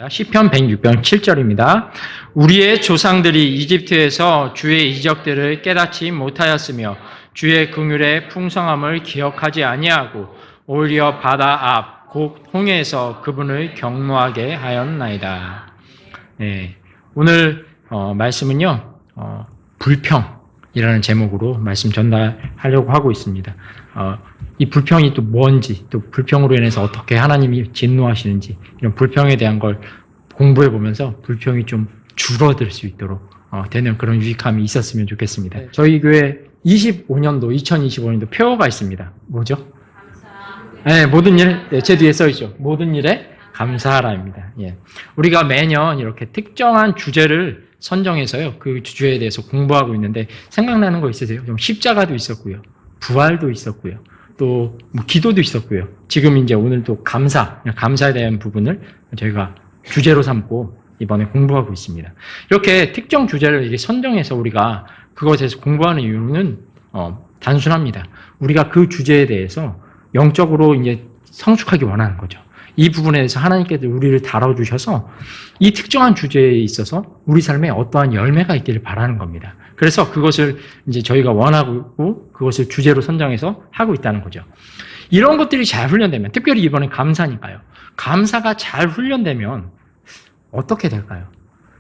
시편 106편 7절입니다. 우리의 조상들이 이집트에서 주의 이적들을 깨닫지 못하였으며 주의 긍휼의 풍성함을 기억하지 아니하고 오히려 바다 앞 곧 홍해에서 그분을 경노하게 하였나이다. 네, 오늘 말씀은요, 불평이라는 제목으로 말씀 전달하려고 하고 있습니다. 이 불평이 또 뭔지, 또 불평으로 인해서 어떻게 하나님이 진노하시는지, 이런 불평에 대한 걸 공부해 보면서 불평이 좀 줄어들 수 있도록 되는 그런 유익함이 있었으면 좋겠습니다. 네. 저희 교회 2025년도 표어가 있습니다. 뭐죠? 네, 모든 일에, 제 뒤에 써 있죠. 모든 일에 감사하라입니다. 예. 우리가 매년 이렇게 특정한 주제를 선정해서요, 그 주제에 대해서 공부하고 있는데, 생각나는 거 있으세요? 좀 십자가도 있었고요, 부활도 있었고요, 또 뭐 기도도 있었고요. 지금 이제 오늘 또 감사에 대한 부분을 저희가 주제로 삼고 이번에 공부하고 있습니다. 이렇게 특정 주제를 이렇게 선정해서 우리가 그것에 대해서 공부하는 이유는 단순합니다. 우리가 그 주제에 대해서 영적으로 이제 성숙하기 원하는 거죠. 이 부분에 대해서 하나님께서 우리를 다뤄주셔서 이 특정한 주제에 있어서 우리 삶에 어떠한 열매가 있기를 바라는 겁니다. 그래서 그것을 이제 저희가 원하고 그것을 주제로 선정해서 하고 있다는 거죠. 이런 것들이 잘 훈련되면, 특별히 이번에 감사니까요. 감사가 잘 훈련되면 어떻게 될까요?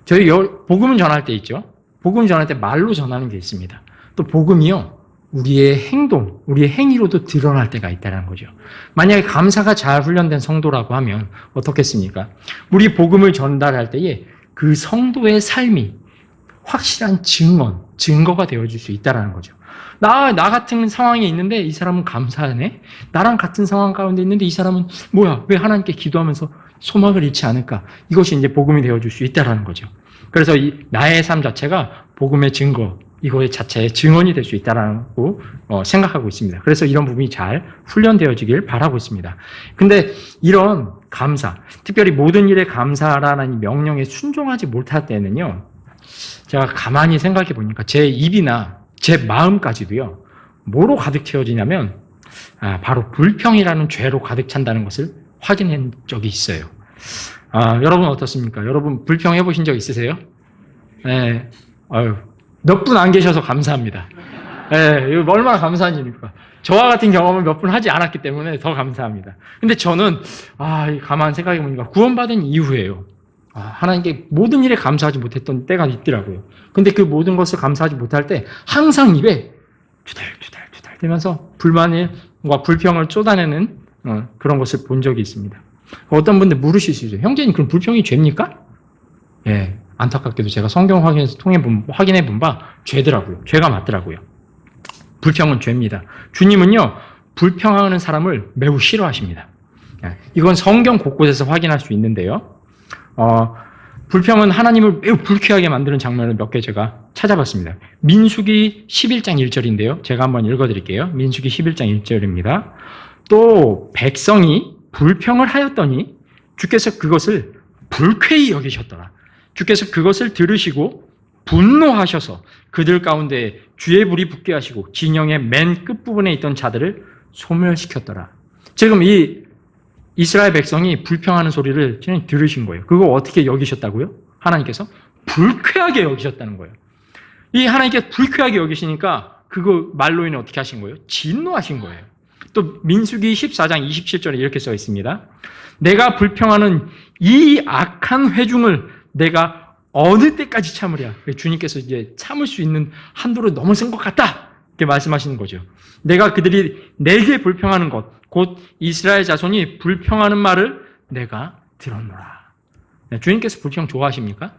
저희 복음을 전할 때 있죠. 복음 전할 때 말로 전하는 게 있습니다. 또 복음이요, 우리의 행동, 우리의 행위로도 드러날 때가 있다는 거죠. 만약에 감사가 잘 훈련된 성도라고 하면 어떻겠습니까? 우리 복음을 전달할 때에 그 성도의 삶이 확실한 증거가 되어줄 수 있다는 거죠. 나 같은 상황에 있는데 이 사람은 감사하네? 나랑 같은 상황 가운데 있는데 이 사람은 뭐야? 왜 하나님께 기도하면서 소망을 잃지 않을까? 이것이 이제 복음이 되어줄 수 있다는 거죠. 그래서 나의 삶 자체가 복음의 증거, 이거의 자체의 증언이 될 수 있다라고 생각하고 있습니다. 그래서 이런 부분이 잘 훈련되어지길 바라고 있습니다. 근데 이런 감사, 특별히 모든 일에 감사라는 명령에 순종하지 못할 때는요, 제가 가만히 생각해 보니까 제 입이나 제 마음까지도요, 뭐로 가득 채워지냐면 바로 불평이라는 죄로 가득 찬다는 것을 확인한 적이 있어요. 여러분 어떻습니까? 여러분 불평해 보신 적 있으세요? 네. 몇 분 안 계셔서 감사합니다. 네, 이거 얼마나 감사한지니까. 저와 같은 경험을 몇 분 하지 않았기 때문에 더 감사합니다. 근데 저는, 가만 생각해 보니까 구원받은 이후에요, 하나님께 모든 일에 감사하지 못했던 때가 있더라고요. 근데 그 모든 것을 감사하지 못할 때 항상 입에 투덜투덜 되면서 불만과 불평을 쏟아내는 그런 것을 본 적이 있습니다. 어떤 분들 물으실 수 있어요. 형제님, 그럼 불평이 죄입니까? 예. 안타깝게도 제가 성경 확인해 본 바 죄더라고요. 죄가 맞더라고요. 불평은 죄입니다. 주님은요, 불평하는 사람을 매우 싫어하십니다. 이건 성경 곳곳에서 확인할 수 있는데요. 불평은 하나님을 매우 불쾌하게 만드는 장면을 몇 개 제가 찾아봤습니다. 민수기 11장 1절인데요. 제가 한번 읽어드릴게요. 민수기 11장 1절입니다. 또 백성이 불평을 하였더니 주께서 그것을 불쾌히 여기셨더라. 주께서 그것을 들으시고 분노하셔서 그들 가운데 주의 불이 붙게 하시고 진영의 맨 끝부분에 있던 자들을 소멸시켰더라. 지금 이 이스라엘 백성이 불평하는 소리를 들으신 거예요. 그거 어떻게 여기셨다고요? 하나님께서 불쾌하게 여기셨다는 거예요. 이 하나님께서 불쾌하게 여기시니까 그거 말로 인해 어떻게 하신 거예요? 진노하신 거예요. 또 민수기 14장 27절에 이렇게 써 있습니다. 내가 불평하는 이 악한 회중을 내가 어느 때까지 참으랴? 주님께서 이제 참을 수 있는 한도를 넘어선 것 같다, 이렇게 말씀하시는 거죠. 내가 그들이 내게 불평하는 것, 곧 이스라엘 자손이 불평하는 말을 내가 들었노라. 주님께서 불평 좋아하십니까?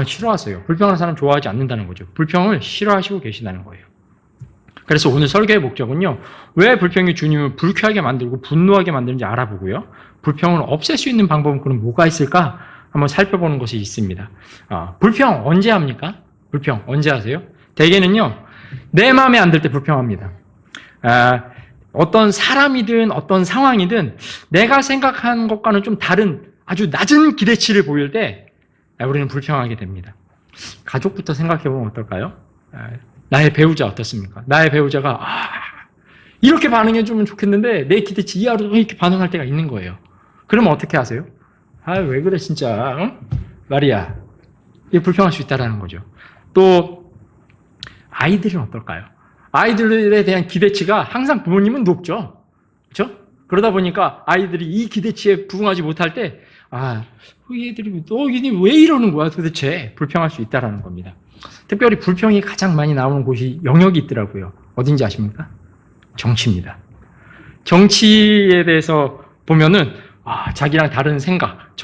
싫어하세요. 불평하는 사람 좋아하지 않는다는 거죠. 불평을 싫어하시고 계시다는 거예요. 그래서 오늘 설교의 목적은요, 왜 불평이 주님을 불쾌하게 만들고 분노하게 만드는지 알아보고요, 불평을 없앨 수 있는 방법은 그럼 뭐가 있을까? 한번 살펴보는 것이 있습니다. 불평 언제 합니까? 불평 언제 하세요? 대개는요, 내 마음에 안 들 때 불평합니다. 어떤 사람이든 어떤 상황이든 내가 생각한 것과는 좀 다른 아주 낮은 기대치를 보일 때 우리는 불평하게 됩니다. 가족부터 생각해보면 어떨까요? 나의 배우자 어떻습니까? 나의 배우자가 이렇게 반응해주면 좋겠는데 내 기대치 이하로 이렇게 반응할 때가 있는 거예요. 그러면 어떻게 하세요? 왜 그래 진짜, 말이야. 이게 불평할 수 있다라는 거죠. 또 아이들은 어떨까요? 아이들에 대한 기대치가 항상 부모님은 높죠. 그렇죠? 그러다 보니까 아이들이 이 기대치에 부응하지 못할 때 얘들이 너희들이 왜 이러는 거야 도대체, 불평할 수 있다라는 겁니다. 특별히 불평이 가장 많이 나오는 곳이 영역이 있더라고요. 어딘지 아십니까? 정치입니다. 정치에 대해서 보면은 자기랑 다른 생각,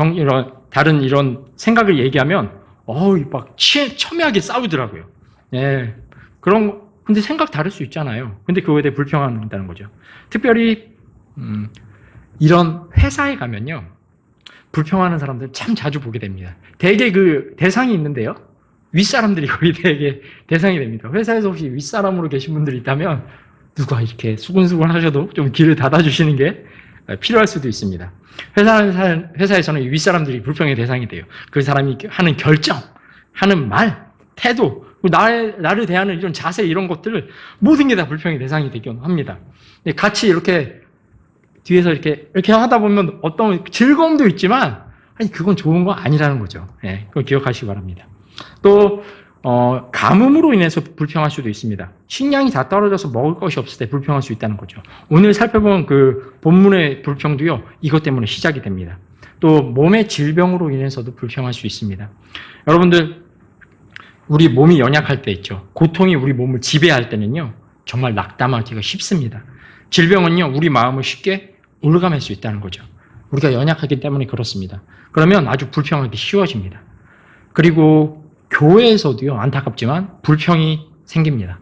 다른 이런 생각을 얘기하면 막 첨예하게 싸우더라고요. 예, 근데 생각 다를 수 있잖아요. 근데 그거에 대해 불평한다는 거죠. 특별히 이런 회사에 가면요, 불평하는 사람들 참 자주 보게 됩니다. 대개 그 대상이 있는데요, 윗사람들이 거의 대개 대상이 됩니다. 회사에서 혹시 윗사람으로 계신 분들이 있다면 누가 이렇게 수근수근 하셔도 좀 길을 닫아주시는 게 필요할 수도 있습니다. 회사에서는 윗사람들이 불평의 대상이 돼요. 그 사람이 하는 결정, 하는 말, 태도, 나를 대하는 이런 자세, 이런 것들을 모든 게 다 불평의 대상이 되긴 합니다. 같이 이렇게 뒤에서 이렇게 하다 보면 어떤 즐거움도 있지만, 그건 좋은 거 아니라는 거죠. 예, 그걸 기억하시기 바랍니다. 또, 가뭄으로 인해서 불평할 수도 있습니다. 식량이 다 떨어져서 먹을 것이 없을 때 불평할 수 있다는 거죠. 오늘 살펴본 그 본문의 불평도요, 이것 때문에 시작이 됩니다. 또 몸의 질병으로 인해서도 불평할 수 있습니다. 여러분들, 우리 몸이 연약할 때 있죠. 고통이 우리 몸을 지배할 때는요, 정말 낙담하기가 쉽습니다. 질병은요, 우리 마음을 쉽게 올가맬 수 있다는 거죠. 우리가 연약하기 때문에 그렇습니다. 그러면 아주 불평하기 쉬워집니다. 그리고 교회에서도요, 안타깝지만 불평이 생깁니다.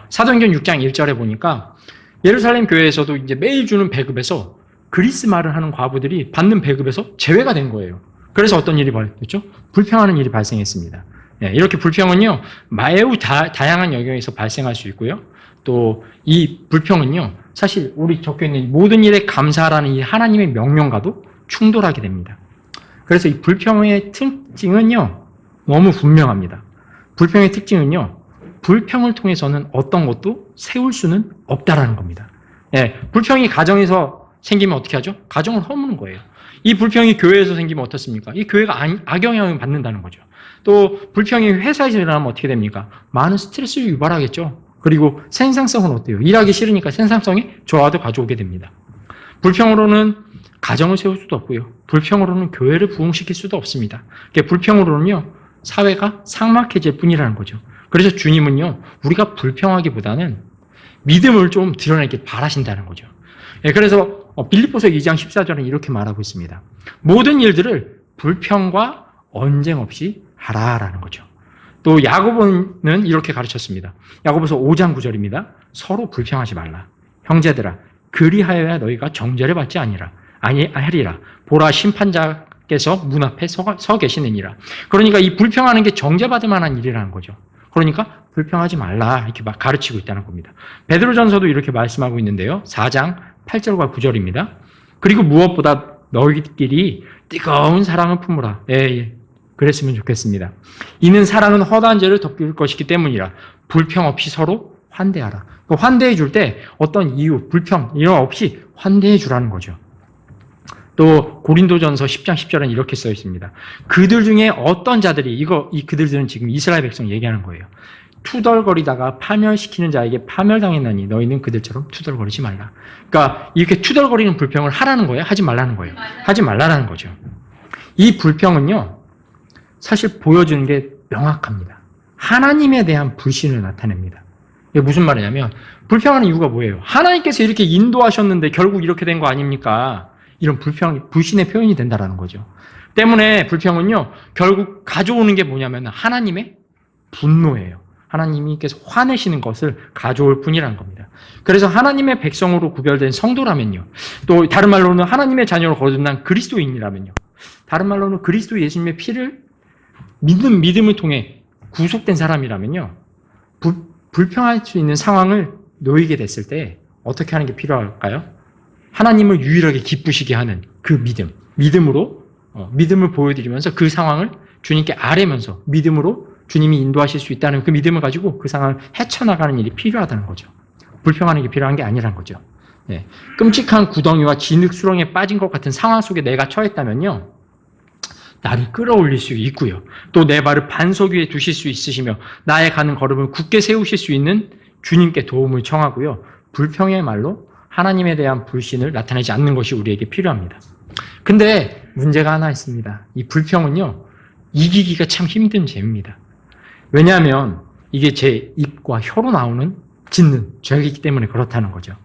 사도행전 6장 1절에 보니까 예루살렘 교회에서도 이제 매일 주는 배급에서 그리스 말을 하는 과부들이 받는 배급에서 제외가 된 거예요. 그래서 어떤 일이 벌어졌죠? 불평하는 일이 발생했습니다. 이렇게 불평은요, 매우 다양한 영역에서 발생할 수 있고요. 또 이 불평은요, 사실 우리 적혀있는 모든 일에 감사하라는 이 하나님의 명령과도 충돌하게 됩니다. 그래서 이 불평의 특징은요, 너무 분명합니다. 불평의 특징은요, 불평을 통해서는 어떤 것도 세울 수는 없다라는 겁니다. 불평이 가정에서 생기면 어떻게 하죠? 가정을 허무는 거예요. 이 불평이 교회에서 생기면 어떻습니까? 이 교회가 악영향을 받는다는 거죠. 또 불평이 회사에서 일어나면 어떻게 됩니까? 많은 스트레스를 유발하겠죠. 그리고 생산성은 어때요? 일하기 싫으니까 생산성에 저하도 가져오게 됩니다. 불평으로는 가정을 세울 수도 없고요. 불평으로는 교회를 부흥시킬 수도 없습니다. 불평으로는요, 사회가 삭막해질 뿐이라는 거죠. 그래서 주님은요, 우리가 불평하기보다는 믿음을 좀 드러내길 바라신다는 거죠. 그래서 빌립보서 2장 14절은 이렇게 말하고 있습니다. 모든 일들을 불평과 언쟁 없이 하라라는 거죠. 또 야고보는 이렇게 가르쳤습니다. 야고보서 5장 9절입니다. 서로 불평하지 말라. 형제들아, 그리하여야 너희가 정죄를 받지 아니하리라. 보라, 심판자께서 문 앞에 서 계시느니라. 그러니까 이 불평하는 게 정죄받을 만한 일이라는 거죠. 그러니까 불평하지 말라, 이렇게 막 가르치고 있다는 겁니다. 베드로전서도 이렇게 말씀하고 있는데요. 4장 8절과 9절입니다. 그리고 무엇보다 너희끼리 뜨거운 사랑을 품으라. 그랬으면 좋겠습니다. 이는 사랑은 허다한 죄를 덮을 것이기 때문이라. 불평 없이 서로 환대하라. 환대해 줄 때 어떤 이유, 불평 이런 없이 환대해 주라는 거죠. 또 고린도전서 10장 10절은 이렇게 써 있습니다. 그들 중에 어떤 자들이 이 그들은 지금 이스라엘 백성 얘기하는 거예요. 투덜거리다가 파멸시키는 자에게 파멸당했나니 너희는 그들처럼 투덜거리지 말라. 그러니까 이렇게 투덜거리는 불평을 하라는 거예요? 하지 말라는 거예요? 하지 말라는 거죠. 이 불평은요, 사실 보여주는 게 명확합니다. 하나님에 대한 불신을 나타냅니다. 이게 무슨 말이냐면, 불평하는 이유가 뭐예요? 하나님께서 이렇게 인도하셨는데 결국 이렇게 된 거 아닙니까? 이런 불신의 표현이 된다는 거죠. 때문에 불평은요, 결국 가져오는 게 뭐냐면 하나님의 분노예요. 하나님께서 화내시는 것을 가져올 뿐이라는 겁니다. 그래서 하나님의 백성으로 구별된 성도라면요, 또 다른 말로는 하나님의 자녀로 거듭난 그리스도인이라면요, 다른 말로는 그리스도 예수님의 피를 믿음을 통해 구속된 사람이라면요, 불평할 수 있는 상황을 놓이게 됐을 때 어떻게 하는 게 필요할까요? 하나님을 유일하게 기쁘시게 하는 그 믿음으로 믿음을 보여드리면서 그 상황을 주님께 아뢰면서 믿음으로 주님이 인도하실 수 있다는 그 믿음을 가지고 그 상황을 헤쳐나가는 일이 필요하다는 거죠. 불평하는 게 필요한 게 아니라는 거죠. 끔찍한 구덩이와 진흙 수렁에 빠진 것 같은 상황 속에 내가 처했다면요, 나를 끌어올릴 수 있고요. 또 내 발을 반석 위에 두실 수 있으시며 나의 가는 걸음을 굳게 세우실 수 있는 주님께 도움을 청하고요. 불평의 말로 하나님에 대한 불신을 나타내지 않는 것이 우리에게 필요합니다. 근데 문제가 하나 있습니다. 이 불평은요, 이기기가 참 힘든 죄입니다. 왜냐하면 이게 제 입과 혀로 나오는 짓는 죄이기 때문에 그렇다는 거죠.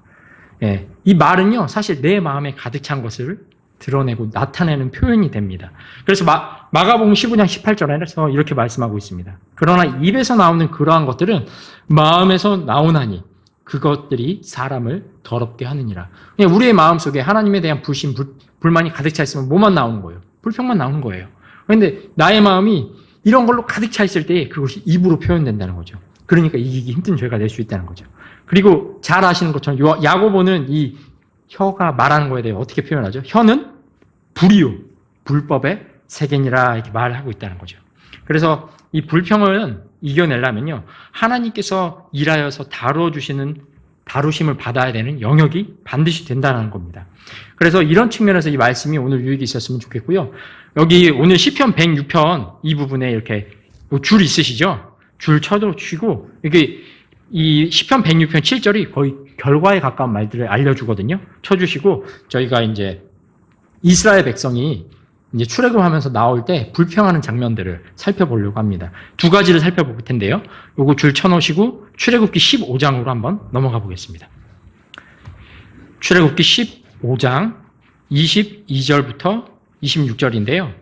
예, 이 말은요, 사실 내 마음에 가득 찬 것을 드러내고 나타내는 표현이 됩니다. 그래서 마가복음 15장 18절에서 이렇게 말씀하고 있습니다. 그러나 입에서 나오는 그러한 것들은 마음에서 나오나니 그것들이 사람을 더럽게 하느니라. 우리의 마음속에 하나님에 대한 불신, 불만이 가득 차 있으면 뭐만 나오는 거예요? 불평만 나오는 거예요. 그런데 나의 마음이 이런 걸로 가득 차 있을 때 그것이 입으로 표현된다는 거죠. 그러니까 이기기 힘든 죄가 될 수 있다는 거죠. 그리고 잘 아시는 것처럼 야고보는 이 혀가 말하는 거에 대해 어떻게 표현하죠? 혀는 불이요, 불법의 세견이라 이렇게 말하고 있다는 거죠. 그래서 이 불평을 이겨내려면요, 하나님께서 일하여서 다루심을 받아야 되는 영역이 반드시 된다는 겁니다. 그래서 이런 측면에서 이 말씀이 오늘 유익이 있었으면 좋겠고요. 여기 오늘 시편 106편 이 부분에 이렇게 줄 있으시죠? 줄 쳐주시고, 이게 이 시편 106편 7절이 거의 결과에 가까운 말들을 알려주거든요. 쳐주시고, 저희가 이제 이스라엘 백성이 이제 출애굽하면서 나올 때 불평하는 장면들을 살펴보려고 합니다. 두 가지를 살펴볼 텐데요. 요거 줄 쳐놓으시고 출애굽기 15장으로 한번 넘어가 보겠습니다. 출애굽기 15장 22절부터 26절인데요.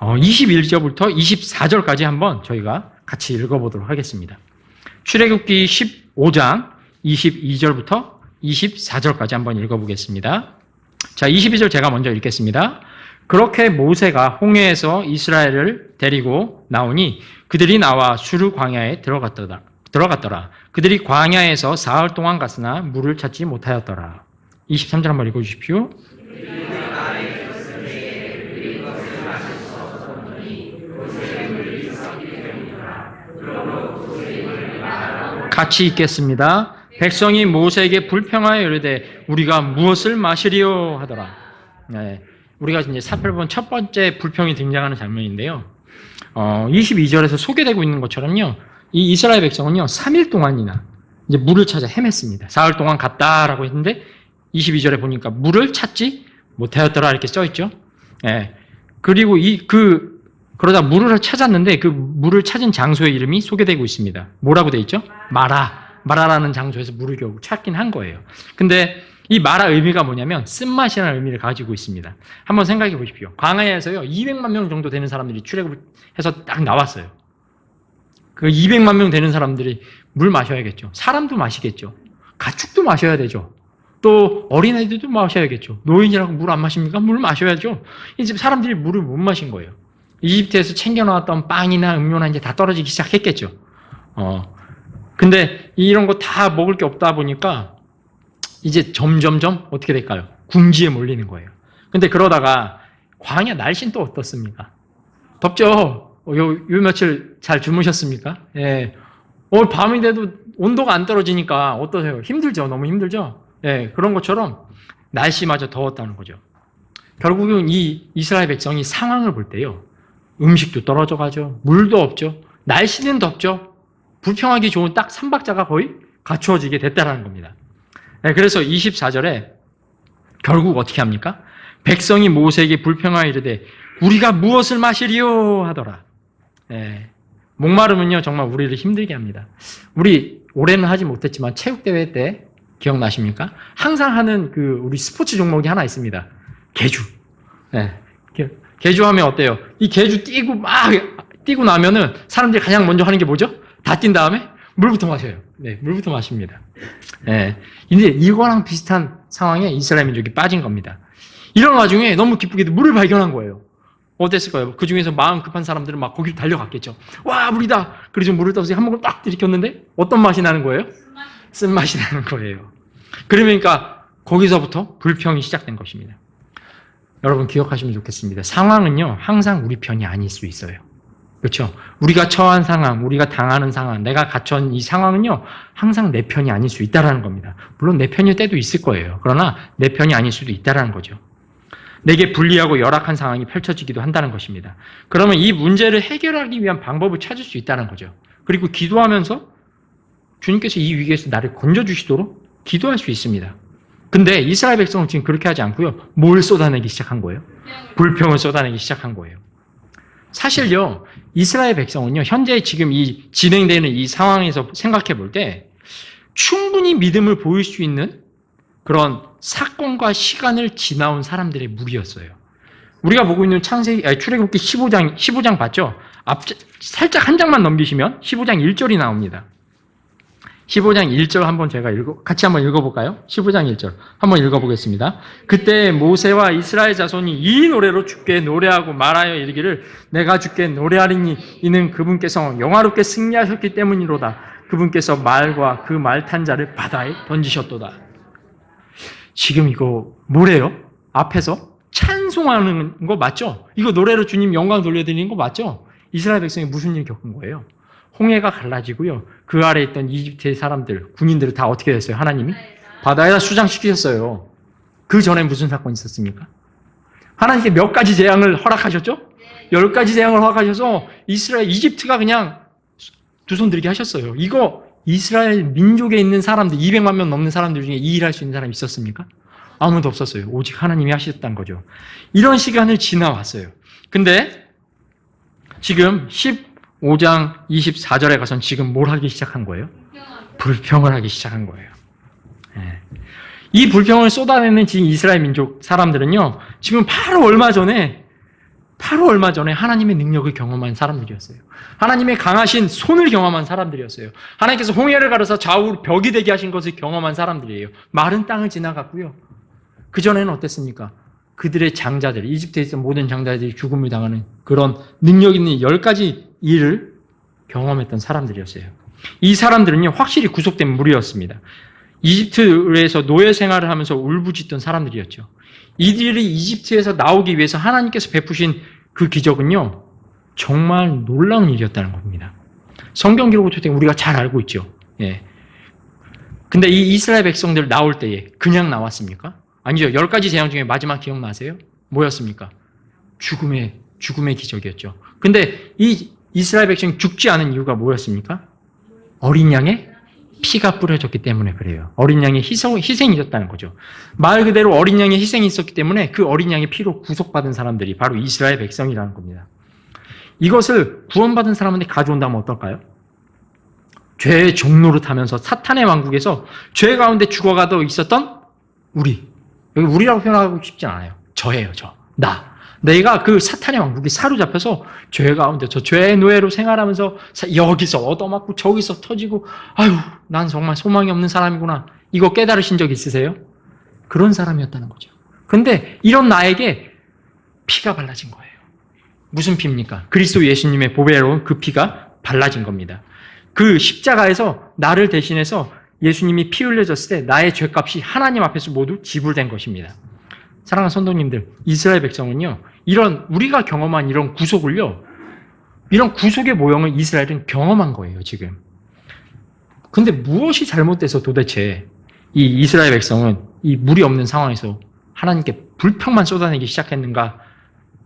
21절부터 24절까지 한번 저희가 같이 읽어보도록 하겠습니다. 출애굽기 15장 22절부터 24절까지 한번 읽어보겠습니다. 자, 22절 제가 먼저 읽겠습니다. 그렇게 모세가 홍해에서 이스라엘을 데리고 나오니 그들이 나와 수르 광야에 들어갔더라. 그들이 광야에서 사흘 동안 갔으나 물을 찾지 못하였더라. 23절 한번 읽어주십시오. 같이 읽겠습니다. 백성이 모세에게 불평하여 이르되 우리가 무엇을 마시리요 하더라. 네, 우리가 이제 살펴본 첫 번째 불평이 등장하는 장면인데요. 22절에서 소개되고 있는 것처럼요, 이 이스라엘 백성은요 3일 동안이나 이제 물을 찾아 헤맸습니다. 사흘 동안 갔다라고 했는데 22절에 보니까 물을 찾지 못하였더라 이렇게 써 있죠. 네, 그리고 그러다 물을 찾았는데 그 물을 찾은 장소의 이름이 소개되고 있습니다. 뭐라고 돼 있죠? 마라라는 장소에서 물을 결국 찾긴 한 거예요. 근데 이 마라 의미가 뭐냐면 쓴맛이라는 의미를 가지고 있습니다. 한번 생각해 보십시오. 광야에서요 200만 명 정도 되는 사람들이 출애굽해서 딱 나왔어요. 그 200만 명 되는 사람들이 물 마셔야겠죠. 사람도 마시겠죠. 가축도 마셔야 되죠. 또 어린아이들도 마셔야겠죠. 노인이라고 물 안 마십니까? 물 마셔야죠. 이제 사람들이 물을 못 마신 거예요. 이집트에서 챙겨놓았던 빵이나 음료나 이제 다 떨어지기 시작했겠죠. 근데 이런 거 다 먹을 게 없다 보니까 이제 점점점 어떻게 될까요? 궁지에 몰리는 거예요. 근데 그러다가 광야 날씨는 또 어떻습니까? 덥죠? 요 며칠 잘 주무셨습니까? 예. 오늘 밤인데도 온도가 안 떨어지니까 어떠세요? 힘들죠? 너무 힘들죠? 예. 그런 것처럼 날씨마저 더웠다는 거죠. 결국은 이 이스라엘 백성이 상황을 볼 때요, 음식도 떨어져 가죠. 물도 없죠. 날씨는 덥죠. 불평하기 좋은 딱 3박자가 거의 갖추어지게 됐다는 겁니다. 네, 그래서 24절에 결국 어떻게 합니까? 백성이 모세에게 불평하여 이르되 우리가 무엇을 마시리요 하더라. 네, 목마름은요 정말 우리를 힘들게 합니다. 우리 올해는 하지 못했지만 체육대회 때 기억나십니까? 항상 하는 우리 스포츠 종목이 하나 있습니다. 계주. 네, 계주하면 어때요? 이 계주 뛰고 나면은 사람들이 가장 먼저 하는 게 뭐죠? 다 뛴 다음에 물부터 마셔요. 네, 물부터 마십니다. 네, 이제 이거랑 비슷한 상황에 이스라엘 민족이 빠진 겁니다. 이런 와중에 너무 기쁘게도 물을 발견한 거예요. 어땠을까요? 그 중에서 마음 급한 사람들은 막 거기로 달려갔겠죠. 와, 물이다! 그래서 물을 떠서 한 모금 딱 들이켰는데 어떤 맛이 나는 거예요? 쓴맛이 나는 거예요. 그러니까 거기서부터 불평이 시작된 것입니다. 여러분 기억하시면 좋겠습니다. 상황은요 항상 우리 편이 아닐 수 있어요. 그렇죠? 우리가 처한 상황, 우리가 당하는 상황, 내가 갇혀온 이 상황은요 항상 내 편이 아닐 수 있다는 겁니다. 물론 내 편일 때도 있을 거예요. 그러나 내 편이 아닐 수도 있다는 거죠. 내게 불리하고 열악한 상황이 펼쳐지기도 한다는 것입니다. 그러면 이 문제를 해결하기 위한 방법을 찾을 수 있다는 거죠. 그리고 기도하면서 주님께서 이 위기에서 나를 건져주시도록 기도할 수 있습니다. 근데 이스라엘 백성은 지금 그렇게 하지 않고요. 뭘 쏟아내기 시작한 거예요? 불평을 쏟아내기 시작한 거예요. 사실요, 이스라엘 백성은요, 현재 지금 이 진행되는 이 상황에서 생각해 볼 때 충분히 믿음을 보일 수 있는 그런 사건과 시간을 지나온 사람들의 무리였어요. 우리가 보고 있는 출애굽기 15장 봤죠? 살짝 한 장만 넘기시면 15장 1절이 나옵니다. 15장 1절 같이 한번 읽어볼까요? 15장 1절 한번 읽어보겠습니다. 그때 모세와 이스라엘 자손이 이 노래로 주께 노래하고 말하여 이르기를 내가 주께 노래하리니 이는 그분께서 영화롭게 승리하셨기 때문이로다. 그분께서 말과 그 말 탄 자를 바다에 던지셨도다. 지금 이거 뭐래요? 앞에서 찬송하는 거 맞죠? 이거 노래로 주님 영광 돌려드리는 거 맞죠? 이스라엘 백성이 무슨 일 겪은 거예요? 홍해가 갈라지고요. 그 아래 있던 이집트의 사람들, 군인들을 다 어떻게 됐어요? 하나님이 바다에다 수장시키셨어요. 그 전에 무슨 사건이 있었습니까? 하나님께 몇 가지 재앙을 허락하셨죠? 10가지 재앙을 허락하셔서 이집트가 그냥 두 손 들게 하셨어요. 이거 이스라엘 민족에 있는 사람들, 200만 명 넘는 사람들 중에 이 일할 수 있는 사람이 있었습니까? 아무도 없었어요. 오직 하나님이 하셨다는 거죠. 이런 시간을 지나왔어요. 근데 지금 15장 24절에 가서는 지금 뭘 하기 시작한 거예요? 불평을 하기 시작한 거예요. 이 불평을 쏟아내는 지금 이스라엘 민족 사람들은요, 지금 바로 얼마 전에 하나님의 능력을 경험한 사람들이었어요. 하나님의 강하신 손을 경험한 사람들이었어요. 하나님께서 홍해를 가르사 좌우로 벽이 되게 하신 것을 경험한 사람들이에요. 마른 땅을 지나갔고요. 그전에는 어땠습니까? 그들의 장자들, 이집트에 있던 모든 장자들이 죽음을 당하는 그런 능력 있는 10가지 일을 경험했던 사람들이었어요. 이 사람들은요, 확실히 구속된 무리였습니다. 이집트에서 노예 생활을 하면서 울부짖던 사람들이었죠. 이들이 이집트에서 나오기 위해서 하나님께서 베푸신 그 기적은요, 정말 놀라운 일이었다는 겁니다. 성경 기록을 통해 우리가 잘 알고 있죠. 예. 근데 이 이스라엘 백성들 나올 때에 그냥 나왔습니까? 아니죠. 10가지 재앙 중에 마지막 기억나세요? 뭐였습니까? 죽음의 기적이었죠. 근데 이 이스라엘 백성이 죽지 않은 이유가 뭐였습니까? 어린 양의 피가 뿌려졌기 때문에 그래요. 어린 양의 희생이 있었다는 거죠. 말 그대로 어린 양의 희생이 있었기 때문에 그 어린 양의 피로 구속받은 사람들이 바로 이스라엘 백성이라는 겁니다. 이것을 구원받은 사람한테 가져온다면 어떨까요? 죄의 종로를 타면서 사탄의 왕국에서 죄 가운데 죽어가도 있었던 우리. 여기 우리라고 표현하고 싶진 않아요. 저예요, 나. 내가 그 사탄의 왕국에 사로잡혀서 죄 가운데 저 죄의 노예로 생활하면서 여기서 얻어맞고 저기서 터지고 난 정말 소망이 없는 사람이구나. 이거 깨달으신 적 있으세요? 그런 사람이었다는 거죠. 근데 이런 나에게 피가 발라진 거예요. 무슨 피입니까? 그리스도 예수님의 보배로 그 피가 발라진 겁니다. 그 십자가에서 나를 대신해서 예수님이 피 흘려졌을 때 나의 죄값이 하나님 앞에서 모두 지불된 것입니다. 사랑하는 성도님들, 이스라엘 백성은요, 우리가 경험한 이런 구속을요, 이런 구속의 모형을 이스라엘은 경험한 거예요, 지금. 근데 무엇이 잘못돼서 도대체 이 이스라엘 백성은 이 물이 없는 상황에서 하나님께 불평만 쏟아내기 시작했는가?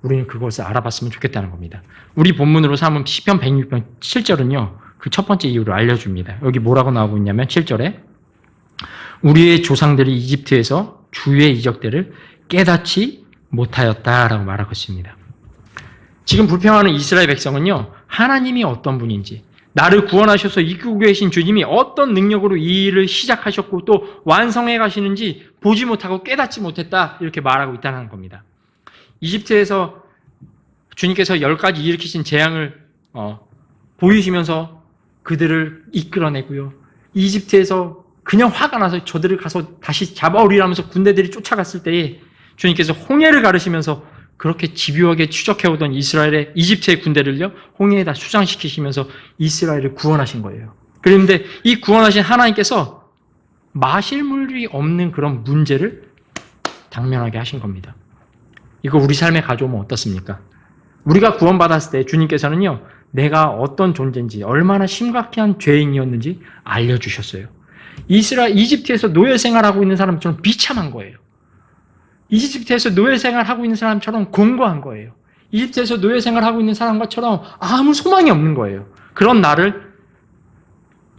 우리는 그것을 알아봤으면 좋겠다는 겁니다. 우리 본문으로 삼은 시편 106편 7절은요, 그 첫 번째 이유를 알려줍니다. 여기 뭐라고 나오고 있냐면 7절에 우리의 조상들이 이집트에서 주의 이적들을 깨닫지 못하였다라고 말하고 있습니다. 지금 불평하는 이스라엘 백성은요, 하나님이 어떤 분인지, 나를 구원하셔서 이끌고 계신 주님이 어떤 능력으로 이 일을 시작하셨고 또 완성해 가시는지 보지 못하고 깨닫지 못했다, 이렇게 말하고 있다는 겁니다. 이집트에서 주님께서 10가지 일으키신 재앙을 보이시면서 그들을 이끌어내고요, 이집트에서 그냥 화가 나서 저들을 가서 다시 잡아오리라면서 군대들이 쫓아갔을 때에 주님께서 홍해를 가르시면서 그렇게 집요하게 추적해오던 이집트의 군대를요, 홍해에다 수장시키시면서 이스라엘을 구원하신 거예요. 그런데 이 구원하신 하나님께서 마실 물이 없는 그런 문제를 당면하게 하신 겁니다. 이거 우리 삶에 가져오면 어떻습니까? 우리가 구원받았을 때 주님께서는요, 내가 어떤 존재인지, 얼마나 심각한 죄인이었는지 알려주셨어요. 이집트에서 노예 생활하고 있는 사람처럼 비참한 거예요. 이집트에서 노예 생활하고 있는 사람처럼 공고한 거예요. 이집트에서 노예 생활하고 있는 사람과처럼 아무 소망이 없는 거예요. 그런 나를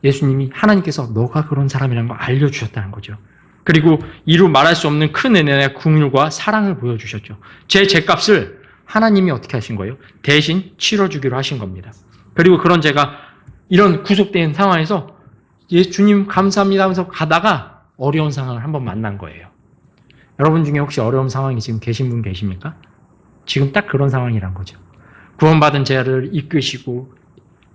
예수님이 하나님께서 너가 그런 사람이라는 걸 알려주셨다는 거죠. 그리고 이루 말할 수 없는 큰 은혜와 긍휼과 사랑을 보여주셨죠. 제 죄값을 하나님이 어떻게 하신 거예요? 대신 치러주기로 하신 겁니다. 그리고 그런 제가 이런 구속된 상황에서 주님 감사합니다 하면서 가다가 어려운 상황을 한번 만난 거예요. 여러분 중에 혹시 어려운 상황이 지금 계신 분 계십니까? 지금 딱 그런 상황이란 거죠. 구원받은 자를 이끄시고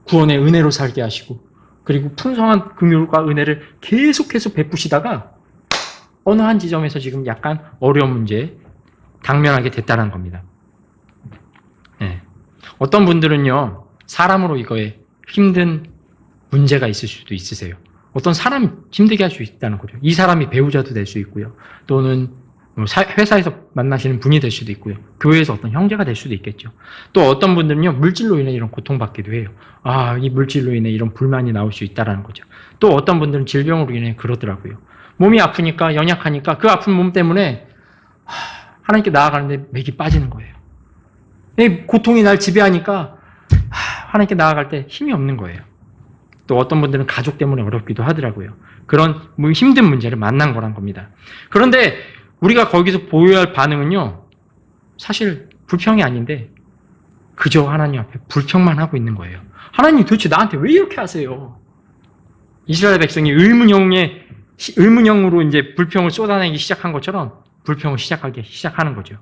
구원의 은혜로 살게 하시고 그리고 풍성한 긍휼과 은혜를 계속해서 베푸시다가 어느 한 지점에서 지금 약간 어려운 문제에 당면하게 됐다는 겁니다. 네. 어떤 분들은요, 사람으로 이거에 힘든 문제가 있을 수도 있으세요. 어떤 사람이 힘들게 할 수 있다는 거죠. 이 사람이 배우자도 될 수 있고요. 또는 회사에서 만나시는 분이 될 수도 있고요. 교회에서 어떤 형제가 될 수도 있겠죠. 또 어떤 분들은요, 물질로 인해 이런 고통받기도 해요. 이 물질로 인해 이런 불만이 나올 수 있다는 거죠. 또 어떤 분들은 질병으로 인해 그러더라고요. 몸이 아프니까, 연약하니까 그 아픈 몸 때문에 하나님께 나아가는데 맥이 빠지는 거예요. 고통이 날 지배하니까 하나님께 나아갈 때 힘이 없는 거예요. 또 어떤 분들은 가족 때문에 어렵기도 하더라고요. 그런 힘든 문제를 만난 거란 겁니다. 그런데 우리가 거기서 보여야 할 반응은요, 사실 불평이 아닌데 그저 하나님 앞에 불평만 하고 있는 거예요. 하나님 도대체 나한테 왜 이렇게 하세요? 이스라엘 백성이 의문형으로 이제 불평을 쏟아내기 시작한 것처럼 불평을 시작하는 거죠.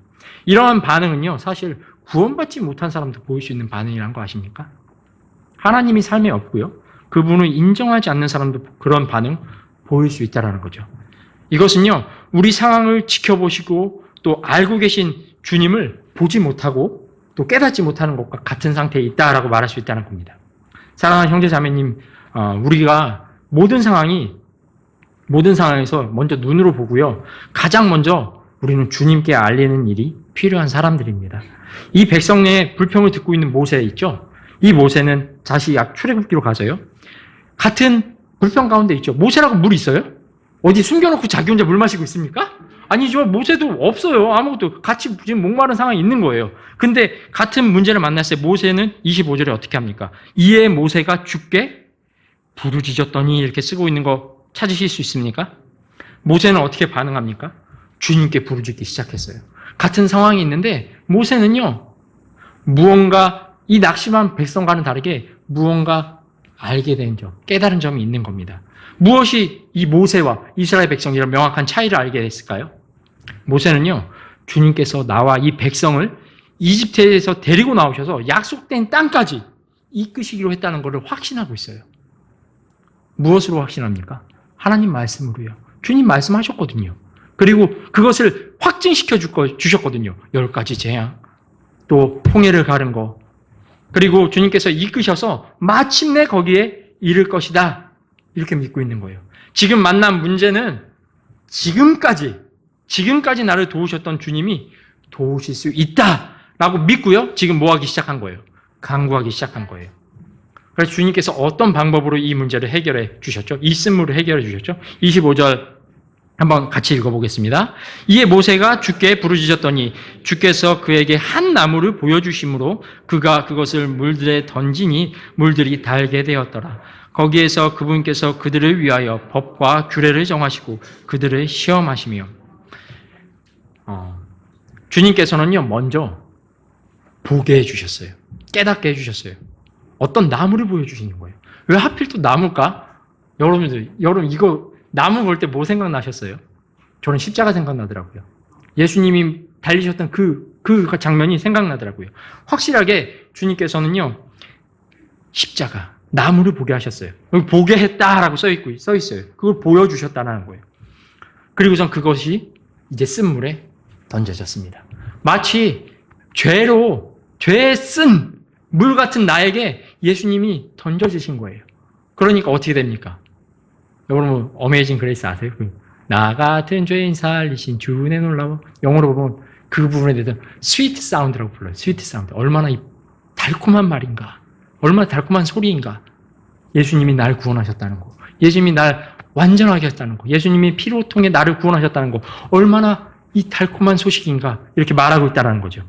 이러한 반응은요, 사실 구원받지 못한 사람도 보일 수 있는 반응이라는 거 아십니까? 하나님이 삶에 없고요, 그분을 인정하지 않는 사람도 그런 반응 보일 수 있다는 거죠. 이것은요, 우리 상황을 지켜보시고 또 알고 계신 주님을 보지 못하고 또 깨닫지 못하는 것과 같은 상태에 있다라고 말할 수 있다는 겁니다. 사랑하는 형제 자매님, 우리가 모든 상황에서 먼저 눈으로 보고요, 가장 먼저 우리는 주님께 알리는 일이 필요한 사람들입니다. 이 백성의 불평을 듣고 있는 모세 있죠? 이 모세는 다시 출애굽기로 가서요, 같은 불평 가운데 있죠. 모세라고 물 있어요? 어디 숨겨놓고 자기 혼자 물 마시고 있습니까? 아니죠. 모세도 없어요. 아무것도. 같이 지금 목마른 상황이 있는 거예요. 근데 같은 문제를 만났을 때 모세는 25절에 어떻게 합니까? 이에 모세가 주께 부르짖었더니 이렇게 쓰고 있는 거 찾으실 수 있습니까? 모세는 어떻게 반응합니까? 주님께 부르짖기 시작했어요. 같은 상황이 있는데 모세는요, 무언가 이 낙심한 백성과는 다르게 무언가 알게 된 점, 깨달은 점이 있는 겁니다. 무엇이 이 모세와 이스라엘 백성이 이런 명확한 차이를 알게 됐을까요? 모세는요, 주님께서 나와 이 백성을 이집트에서 데리고 나오셔서 약속된 땅까지 이끄시기로 했다는 것을 확신하고 있어요. 무엇으로 확신합니까? 하나님 말씀으로요. 주님 말씀하셨거든요. 그리고 그것을 확증시켜 주셨거든요. 10가지 재앙, 또 홍해를 가른 거, 그리고 주님께서 이끄셔서 마침내 거기에 이를 것이다, 이렇게 믿고 있는 거예요. 지금 만난 문제는 지금까지 나를 도우셨던 주님이 도우실 수 있다라고 믿고요, 지금 뭐 하기 시작한 거예요? 간구하기 시작한 거예요. 그래서 주님께서 어떤 방법으로 이 문제를 해결해 주셨죠? 이씀으로 해결해 주셨죠? 25절 한번 같이 읽어보겠습니다. 이에 모세가 주께 부르짖었더니 주께서 그에게 한 나무를 보여주심으로 그가 그것을 물들에 던지니 물들이 달게 되었더라. 거기에서 그분께서 그들을 위하여 법과 규례를 정하시고 그들을 시험하시며, 주님께서는요, 먼저 보게 해주셨어요. 깨닫게 해주셨어요. 어떤 나무를 보여주시는 거예요. 왜 하필 또 나무일까? 여러분 이거 나무 볼 때 뭐 생각나셨어요? 저는 십자가 생각나더라고요. 예수님이 달리셨던 그 장면이 생각나더라고요. 확실하게 주님께서는요, 십자가, 나무를 보게 하셨어요. 여기 보게 했다라고 써 있어요. 그걸 보여주셨다는 거예요. 그리고선 그것이 이제 쓴 물에 던져졌습니다. 마치 죄에 쓴 물 같은 나에게 예수님이 던져주신 거예요. 그러니까 어떻게 됩니까? 여러분, 어메이징 그레이스 아세요? 나 같은 죄인 살리신 주의 놀라워. 영어로 보면 그 부분에 대해서 스위트 사운드라고 불러요. 스위트 사운드. 얼마나 달콤한 말인가. 얼마나 달콤한 소리인가. 예수님이 날 구원하셨다는 거. 예수님이 날 완전하게 했다는 거. 예수님이 피로 통해 나를 구원하셨다는 거. 얼마나 이 달콤한 소식인가? 이렇게 말하고 있다는 거죠.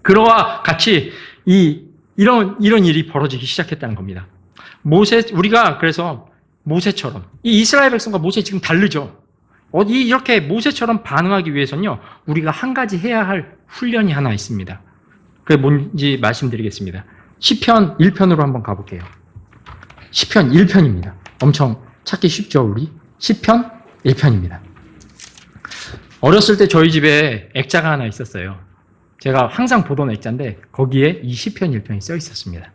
그와 같이 이런 일이 벌어지기 시작했다는 겁니다. 우리가 그래서 모세처럼, 이 이스라엘 백성과 모세 지금 다르죠? 이렇게 모세처럼 반응하기 위해서는요, 우리가 한 가지 해야 할 훈련이 하나 있습니다. 그게 뭔지 말씀드리겠습니다. 시편 1편으로 한번 가볼게요. 시편 1편입니다. 엄청 찾기 쉽죠, 우리? 시편 1편입니다. 어렸을 때 저희 집에 액자가 하나 있었어요. 제가 항상 보던 액자인데 거기에 이 시편 1편이 써 있었습니다.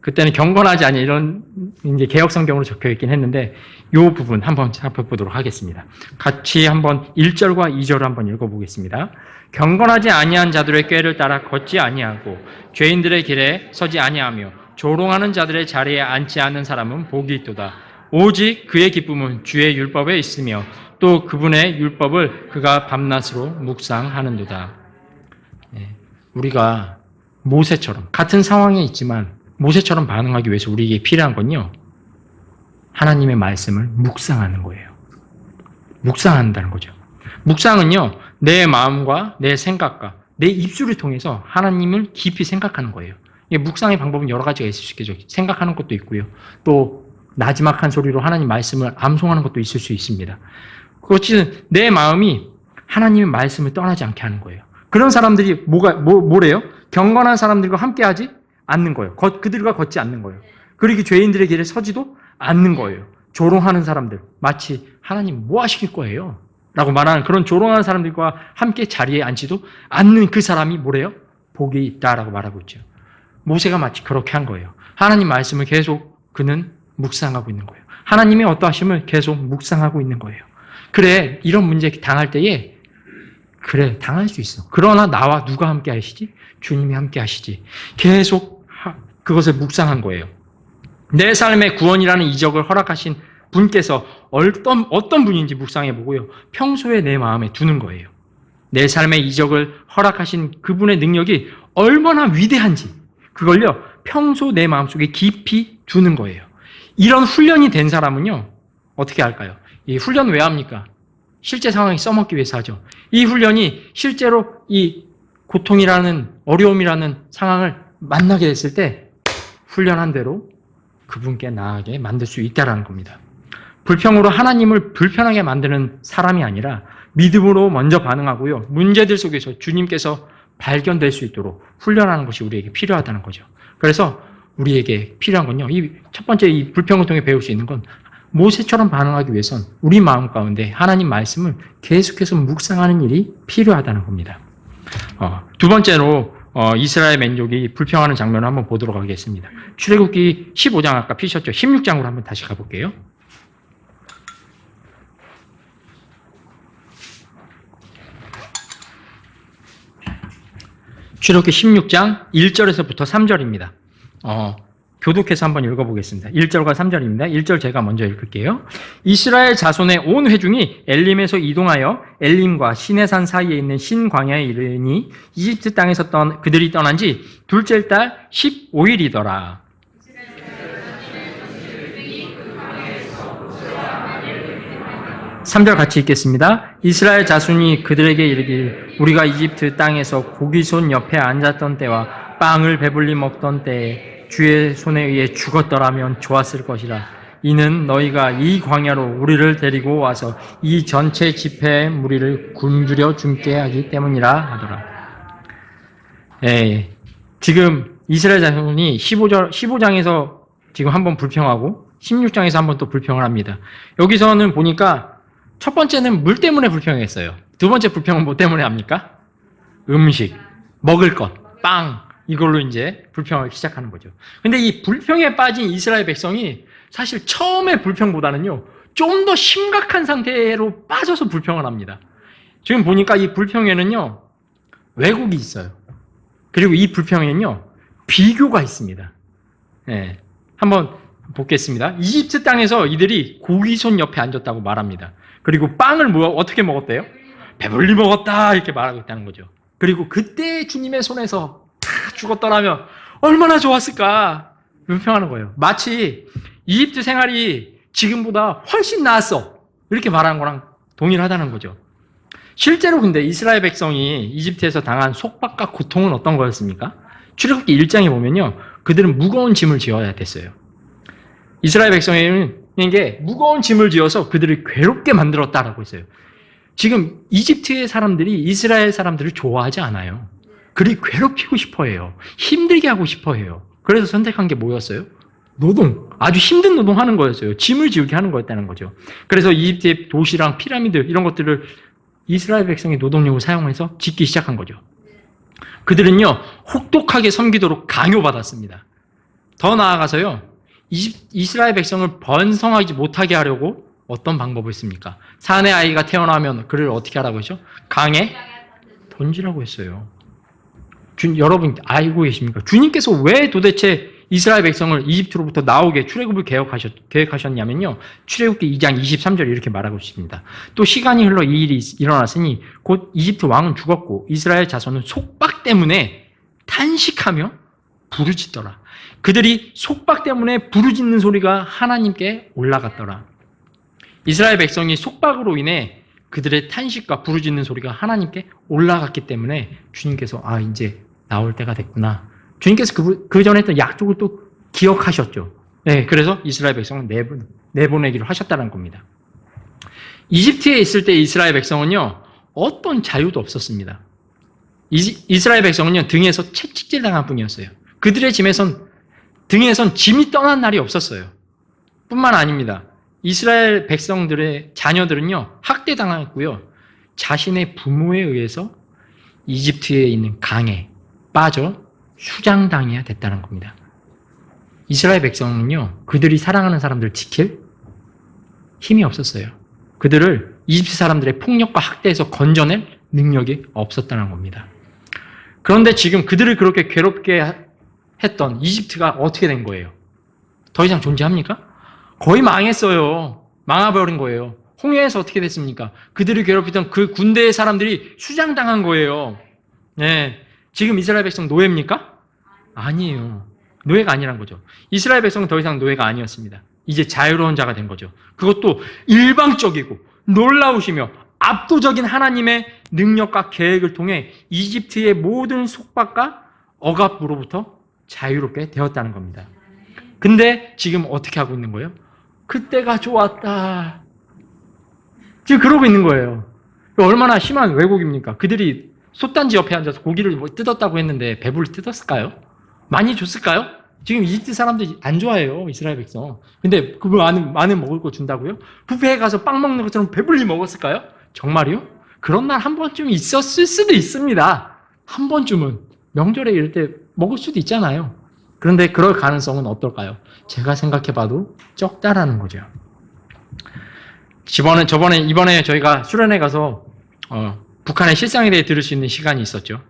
그때는 경건하지 않냐 이런 이제 개역 성경으로 적혀 있긴 했는데 이 부분 한번 살펴보도록 하겠습니다. 같이 한번 1절과 2절을 한번 읽어보겠습니다. 경건하지 아니한 자들의 꾀를 따라 걷지 아니하고 죄인들의 길에 서지 아니하며 조롱하는 자들의 자리에 앉지 않는 사람은 복이 있도다. 오직 그의 기쁨은 주의 율법에 있으며 또 그분의 율법을 그가 밤낮으로 묵상하는도다. 우리가 모세처럼 같은 상황에 있지만 모세처럼 반응하기 위해서 우리에게 필요한 건요, 하나님의 말씀을 묵상하는 거예요. 묵상한다는 거죠. 묵상은요, 내 마음과 내 생각과 내 입술을 통해서 하나님을 깊이 생각하는 거예요. 묵상의 방법은 여러 가지가 있을 수 있겠죠. 생각하는 것도 있고요. 또 나지막한 소리로 하나님 말씀을 암송하는 것도 있을 수 있습니다. 그것은 내 마음이 하나님의 말씀을 떠나지 않게 하는 거예요. 그런 사람들이 뭐래요? 경건한 사람들과 함께하지 않는 거예요. 그들과 걷지 않는 거예요. 그리고 죄인들의 길에 서지도 않는 거예요. 조롱하는 사람들, 마치 하나님 뭐 하실 거예요? 라고 말하는 그런 조롱하는 사람들과 함께 자리에 앉지도 않는 그 사람이 뭐래요? 복이 있다라고 말하고 있죠. 모세가 마치 그렇게 한 거예요. 하나님 말씀을 계속 그는 묵상하고 있는 거예요. 하나님의 어떠하심을 계속 묵상하고 있는 거예요. 그래, 이런 문제 당할 때에 그래, 당할 수 있어. 그러나 나와 누가 함께 하시지? 주님이 함께 하시지. 계속 그것을 묵상한 거예요. 내 삶의 구원이라는 이적을 허락하신 분께서 어떤 분인지 묵상해 보고요. 평소에 내 마음에 두는 거예요. 내 삶의 이적을 허락하신 그분의 능력이 얼마나 위대한지 그걸요. 평소 내 마음속에 깊이 두는 거예요. 이런 훈련이 된 사람은요. 어떻게 할까요? 이 훈련 왜 합니까? 실제 상황에 써먹기 위해서 하죠. 이 훈련이 실제로 이 고통이라는 어려움이라는 상황을 만나게 됐을 때 훈련한 대로 그분께 나아가게 만들 수 있다는 겁니다. 불평으로 하나님을 불편하게 만드는 사람이 아니라 믿음으로 먼저 반응하고요. 문제들 속에서 주님께서 발견될 수 있도록 훈련하는 것이 우리에게 필요하다는 거죠. 그래서 우리에게 필요한 건요. 이 첫 번째 이 불평을 통해 배울 수 있는 건 모세처럼 반응하기 위해선 우리 마음 가운데 하나님 말씀을 계속해서 묵상하는 일이 필요하다는 겁니다. 두 번째로 이스라엘 민족이 불평하는 장면을 한번 보도록 하겠습니다. 출애굽기 15장 아까 피셨죠? 16장으로 한번 다시 가볼게요. 출애굽기 16장 1절에서부터 3절입니다. 교독해서 한번 읽어보겠습니다. 1절과 3절입니다. 1절 제가 먼저 읽을게요. 이스라엘 자손의 온 회중이 엘림에서 이동하여 엘림과 시내산 사이에 있는 신광야에 이르니 이집트 땅에서 그들이 떠난 지 둘째 달 15일이더라. 3절 같이 읽겠습니다. 이스라엘 자손이 그들에게 이르길 우리가 이집트 땅에서 고기손 옆에 앉았던 때와 빵을 배불리 먹던 때에 주의 손에 의해 죽었더라면 좋았을 것이라. 이는 너희가 이 광야로 우리를 데리고 와서 이 전체 집회의 무리를 굶주려 죽게 하기 때문이라 하더라. 지금 이스라엘 자손이 15장에서 지금 한번 불평하고 16장에서 한번 또 불평을 합니다. 여기서는 보니까 첫 번째는 물 때문에 불평했어요. 두 번째 불평은 뭐 때문에 합니까? 음식, 먹을 것, 빵, 이걸로 이제 불평을 시작하는 거죠. 근데 이 불평에 빠진 이스라엘 백성이 사실 처음의 불평보다는요, 좀 더 심각한 상태로 빠져서 불평을 합니다. 지금 보니까 이 불평에는요, 왜곡이 있어요. 그리고 이 불평에는요, 비교가 있습니다. 한번 보겠습니다. 이집트 땅에서 이들이 고기손 옆에 앉았다고 말합니다. 그리고 빵을 어떻게 먹었대요? 배불리 먹었다 이렇게 말하고 있다는 거죠. 그리고 그때 주님의 손에서 다 죽었더라면 얼마나 좋았을까 불평하는 거예요. 마치 이집트 생활이 지금보다 훨씬 나았어 이렇게 말하는 거랑 동일하다는 거죠. 실제로 근데 이스라엘 백성이 이집트에서 당한 속박과 고통은 어떤 거였습니까? 출애굽기 1장에 보면요. 그들은 무거운 짐을 지어야 됐어요. 이스라엘 백성에게 무거운 짐을 지어서 그들을 괴롭게 만들었다라고 했어요. 지금 이집트의 사람들이 이스라엘 사람들을 좋아하지 않아요. 그리 괴롭히고 싶어 해요. 힘들게 하고 싶어 해요. 그래서 선택한 게 뭐였어요? 노동. 아주 힘든 노동하는 거였어요. 짐을 지우게 하는 거였다는 거죠. 그래서 이집트의 도시랑 피라미드 이런 것들을 이스라엘 백성의 노동력을 사용해서 짓기 시작한 거죠. 그들은요, 혹독하게 섬기도록 강요받았습니다. 더 나아가서요, 이스라엘 백성을 번성하지 못하게 하려고 어떤 방법을 씁니까? 사내 아이가 태어나면 그를 어떻게 하라고 했죠? 강에 던지라고 했어요. 여러분 알고 계십니까? 주님께서 왜 도대체 이스라엘 백성을 이집트로부터 나오게 출애굽을 계획하셨냐면요. 출애굽기 2장 23절 이렇게 말하고 있습니다. 또 시간이 흘러 이 일이 일어났으니 곧 이집트 왕은 죽었고 이스라엘 자손은 속박 때문에 탄식하며 부르짖더라. 그들이 속박 때문에 부르짖는 소리가 하나님께 올라갔더라. 이스라엘 백성이 속박으로 인해 그들의 탄식과 부르짖는 소리가 하나님께 올라갔기 때문에 주님께서 이제 나올 때가 됐구나. 주님께서 그 전에 했던 약속을 또 기억하셨죠. 네, 그래서 이스라엘 백성을 내보내기로 하셨다는 겁니다. 이집트에 있을 때 이스라엘 백성은요, 어떤 자유도 없었습니다. 이스라엘 백성은요, 등에서 채찍질 당한 뿐이었어요. 그들의 등에선 짐이 떠난 날이 없었어요. 뿐만 아닙니다. 이스라엘 백성들의 자녀들은요, 학대당했고요, 자신의 부모에 의해서 이집트에 있는 강에 빠져 수장당해야 됐다는 겁니다. 이스라엘 백성은요, 그들이 사랑하는 사람들을 지킬 힘이 없었어요. 그들을 이집트 사람들의 폭력과 학대에서 건져낼 능력이 없었다는 겁니다. 그런데 지금 그들을 그렇게 괴롭게 했던 이집트가 어떻게 된 거예요? 더 이상 존재합니까? 거의 망했어요. 망해버린 거예요. 홍해에서 어떻게 됐습니까? 그들을 괴롭히던 그 군대의 사람들이 수장당한 거예요. 네. 지금 이스라엘 백성 노예입니까? 아니에요. 노예가 아니란 거죠. 이스라엘 백성은 더 이상 노예가 아니었습니다. 이제 자유로운 자가 된 거죠. 그것도 일방적이고 놀라우시며 압도적인 하나님의 능력과 계획을 통해 이집트의 모든 속박과 억압으로부터 자유롭게 되었다는 겁니다. 근데 지금 어떻게 하고 있는 거예요? 그때가 좋았다. 지금 그러고 있는 거예요. 얼마나 심한 왜곡입니까? 그들이 솥단지 옆에 앉아서 고기를 뜯었다고 했는데 배불리 뜯었을까요? 많이 줬을까요? 지금 이집트 사람들이 안 좋아해요, 이스라엘 백성. 근데 그거 많은 먹을 거 준다고요? 뷔페에 가서 빵 먹는 것처럼 배불리 먹었을까요? 정말이요? 그런 날 한 번쯤 있었을 수도 있습니다. 한 번쯤은. 명절에 이럴 때 먹을 수도 있잖아요. 그런데 그럴 가능성은 어떨까요? 제가 생각해봐도 적다라는 거죠. 이번에 저희가 수련회 가서 북한의 실상에 대해 들을 수 있는 시간이 있었죠.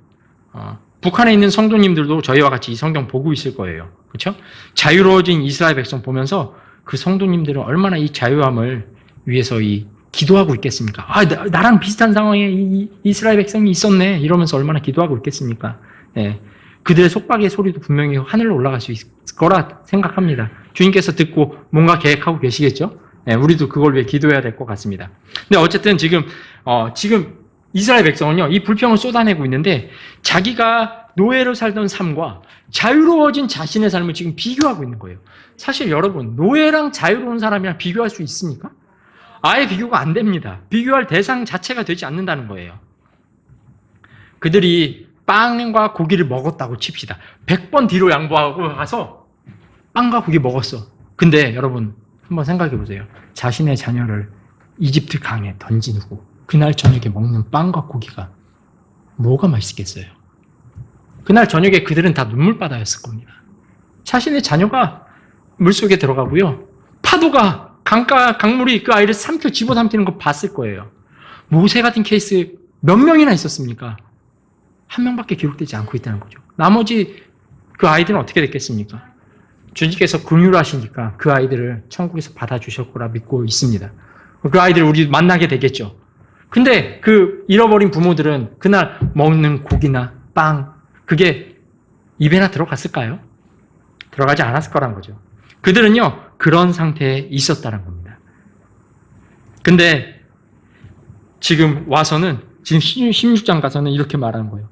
북한에 있는 성도님들도 저희와 같이 이 성경 보고 있을 거예요. 그렇죠? 자유로워진 이스라엘 백성 보면서 그 성도님들은 얼마나 이 자유함을 위해서 기도하고 있겠습니까? 나랑 비슷한 상황에 이 이스라엘 백성이 있었네. 이러면서 얼마나 기도하고 있겠습니까? 예. 그들의 속박의 소리도 분명히 하늘로 올라갈 수 있을 거라 생각합니다. 주님께서 듣고 뭔가 계획하고 계시겠죠? 예, 우리도 그걸 위해 기도해야 될 것 같습니다. 근데 어쨌든 지금 이스라엘 백성은요, 이 불평을 쏟아내고 있는데 자기가 노예로 살던 삶과 자유로워진 자신의 삶을 지금 비교하고 있는 거예요. 사실 여러분, 노예랑 자유로운 사람이랑 비교할 수 있습니까? 아예 비교가 안 됩니다. 비교할 대상 자체가 되지 않는다는 거예요. 그들이 빵과 고기를 먹었다고 칩시다. 100번 뒤로 양보하고 가서 빵과 고기 먹었어. 근데 여러분 한번 생각해 보세요. 자신의 자녀를 이집트 강에 던진 후 그날 저녁에 먹는 빵과 고기가 뭐가 맛있겠어요? 그날 저녁에 그들은 다 눈물바다였을 겁니다. 자신의 자녀가 물속에 들어가고요. 파도가 강물이 그 아이를 집어삼키는 거 봤을 거예요. 모세 같은 케이스 몇 명이나 있었습니까? 한 명밖에 기록되지 않고 있다는 거죠. 나머지 그 아이들은 어떻게 됐겠습니까? 주님께서 긍휼하시니까 그 아이들을 천국에서 받아주실 거라 믿고 있습니다. 그 아이들을 우리 만나게 되겠죠. 근데 그 잃어버린 부모들은 그날 먹는 고기나 빵, 그게 입에나 들어갔을까요? 들어가지 않았을 거란 거죠. 그들은요, 그런 상태에 있었다는 겁니다. 근데 지금 와서는 지금 16장 가서는 이렇게 말하는 거예요.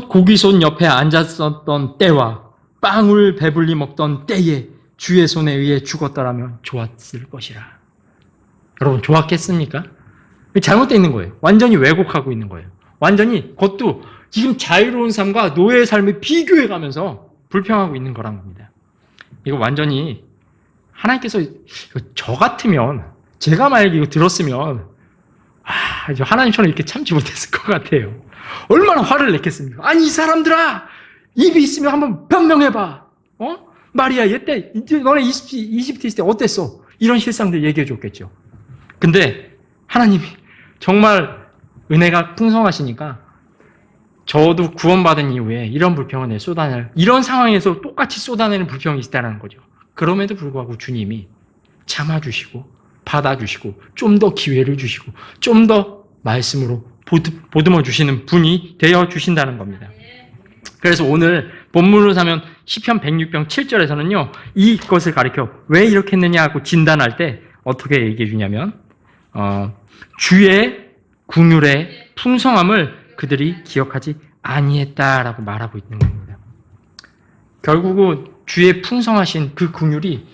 고기손 옆에 앉았었던 때와 빵을 배불리 먹던 때에 주의 손에 의해 죽었더라면 좋았을 것이라. 여러분, 좋았겠습니까? 잘못되어 있는 거예요. 완전히 왜곡하고 있는 거예요. 완전히 그것도 지금 자유로운 삶과 노예의 삶을 비교해가면서 불평하고 있는 거란 겁니다. 이거 완전히 하나님께서 저 같으면, 제가 만약에 이거 들었으면 하나님처럼 이렇게 참지 못했을 것 같아요. 얼마나 화를 냈겠습니까? 아니, 이 사람들아, 입이 있으면 한번 변명해봐. 마리아, 얘때 너네 이집트 있을 때 어땠어? 이런 실상들 얘기해 줬겠죠. 근데 하나님이 정말 은혜가 풍성하시니까 저도 구원받은 이후에 이런 불평을 이런 상황에서 똑같이 쏟아내는 불평이 있다는 거죠. 그럼에도 불구하고 주님이 참아주시고 받아주시고 좀 더 기회를 주시고 좀 더 말씀으로 보듬어 주시는 분이 되어 주신다는 겁니다. 그래서 오늘 본문으로 사면 시편 106편 7절에서는요, 이것을 가리켜 왜 이렇게 했느냐 하고 진단할 때 어떻게 얘기해 주냐면, 주의 긍휼의 풍성함을 그들이 기억하지 아니했다라고 말하고 있는 겁니다. 결국은 주의 풍성하신 그 긍휼이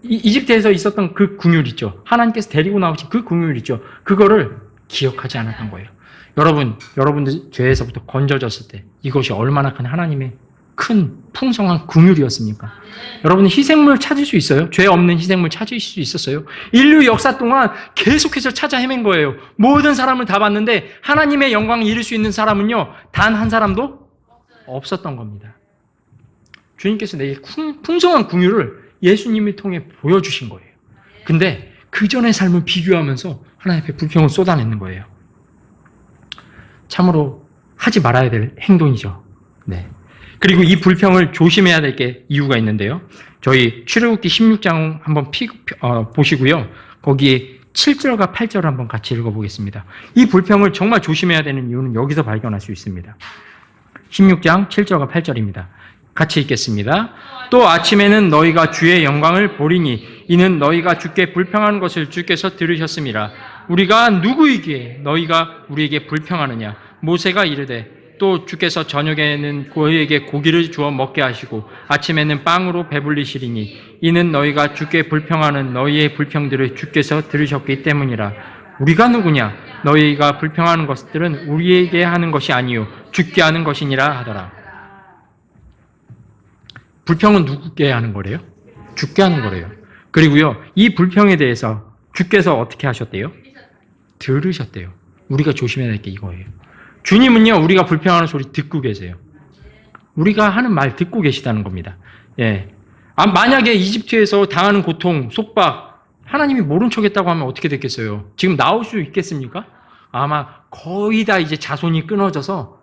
이집트에서 있었던 그 긍휼 있죠. 하나님께서 데리고 나오신 그 긍휼 있죠. 그거를 기억하지 않았던 거예요. 여러분들 죄에서부터 건져졌을 때 이것이 얼마나 큰 하나님의 큰 풍성한 긍휼이었습니까? 여러분, 희생물 찾을 수 있어요? 죄 없는 희생물 찾을 수 있었어요? 인류 역사 동안 계속해서 찾아 헤맨 거예요. 모든 사람을 다 봤는데 하나님의 영광을 이룰 수 있는 사람은요, 단 한 사람도 없었던 겁니다. 주님께서 내게 풍성한 긍휼을 예수님을 통해 보여주신 거예요. 근데 그 전의 삶을 비교하면서 하나님 앞에 불평을 쏟아내는 거예요. 참으로 하지 말아야 될 행동이죠. 네. 그리고 이 불평을 조심해야 될 게 이유가 있는데요. 저희 출애굽기 16장 한번 보시고요. 거기에 7절과 8절을 한번 같이 읽어보겠습니다. 이 불평을 정말 조심해야 되는 이유는 여기서 발견할 수 있습니다. 16장 7절과 8절입니다. 같이 읽겠습니다. 또 아침에는 너희가 주의 영광을 보리니 이는 너희가 주께 불평하는 것을 주께서 들으셨음이라. 우리가 누구이기에 너희가 우리에게 불평하느냐. 모세가 이르되 또 주께서 저녁에는 그에게 고기를 주어 먹게 하시고 아침에는 빵으로 배불리시리니 이는 너희가 주께 불평하는 너희의 불평들을 주께서 들으셨기 때문이라. 우리가 누구냐? 너희가 불평하는 것들은 우리에게 하는 것이 아니요 주께 하는 것이니라 하더라. 불평은 누구께 하는 거래요? 주께 하는 거래요. 그리고요, 이 불평에 대해서 주께서 어떻게 하셨대요? 들으셨대요. 우리가 조심해야 될 게 이거예요. 주님은요, 우리가 불평하는 소리 듣고 계세요. 우리가 하는 말 듣고 계시다는 겁니다. 예. 만약에 이집트에서 당하는 고통, 속박, 하나님이 모른 척 했다고 하면 어떻게 됐겠어요? 지금 나올 수 있겠습니까? 아마 거의 다 이제 자손이 끊어져서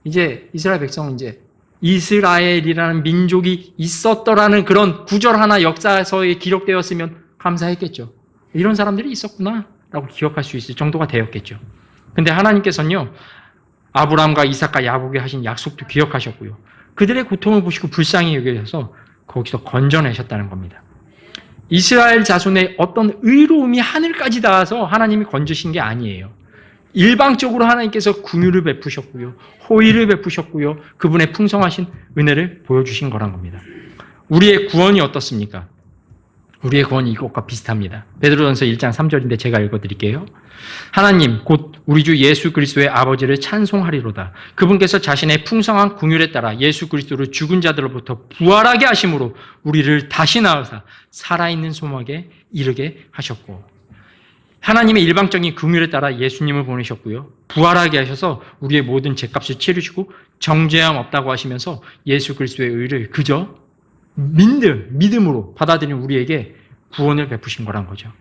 이제 이스라엘 백성은 이제 이스라엘이라는 민족이 있었더라는 그런 구절 하나 역사서에 기록되었으면 감사했겠죠. 이런 사람들이 있었구나 라고 기억할 수 있을 정도가 되었겠죠. 근데 하나님께서는요, 아브라함과 이삭과 야곱에게 하신 약속도 기억하셨고요. 그들의 고통을 보시고 불쌍히 여기셔서 거기서 건져내셨다는 겁니다. 이스라엘 자손의 어떤 의로움이 하늘까지 닿아서 하나님이 건지신 게 아니에요. 일방적으로 하나님께서 긍휼을 베푸셨고요. 호의를 베푸셨고요. 그분의 풍성하신 은혜를 보여주신 거란 겁니다. 우리의 구원이 어떻습니까? 우리의 구원이 이것과 비슷합니다. 베드로전서 1장 3절인데 제가 읽어드릴게요. 하나님 곧 우리 주 예수 그리스도의 아버지를 찬송하리로다. 그분께서 자신의 풍성한 긍휼에 따라 예수 그리스도를 죽은 자들로부터 부활하게 하심으로 우리를 다시 낳으사 살아있는 소망에 이르게 하셨고, 하나님의 일방적인 긍휼에 따라 예수님을 보내셨고요. 부활하게 하셔서 우리의 모든 죄값을 치르시고 정죄함 없다고 하시면서 예수 그리스도의 의를 그저 믿음으로 받아들이는 우리에게 구원을 베푸신 거란 거죠.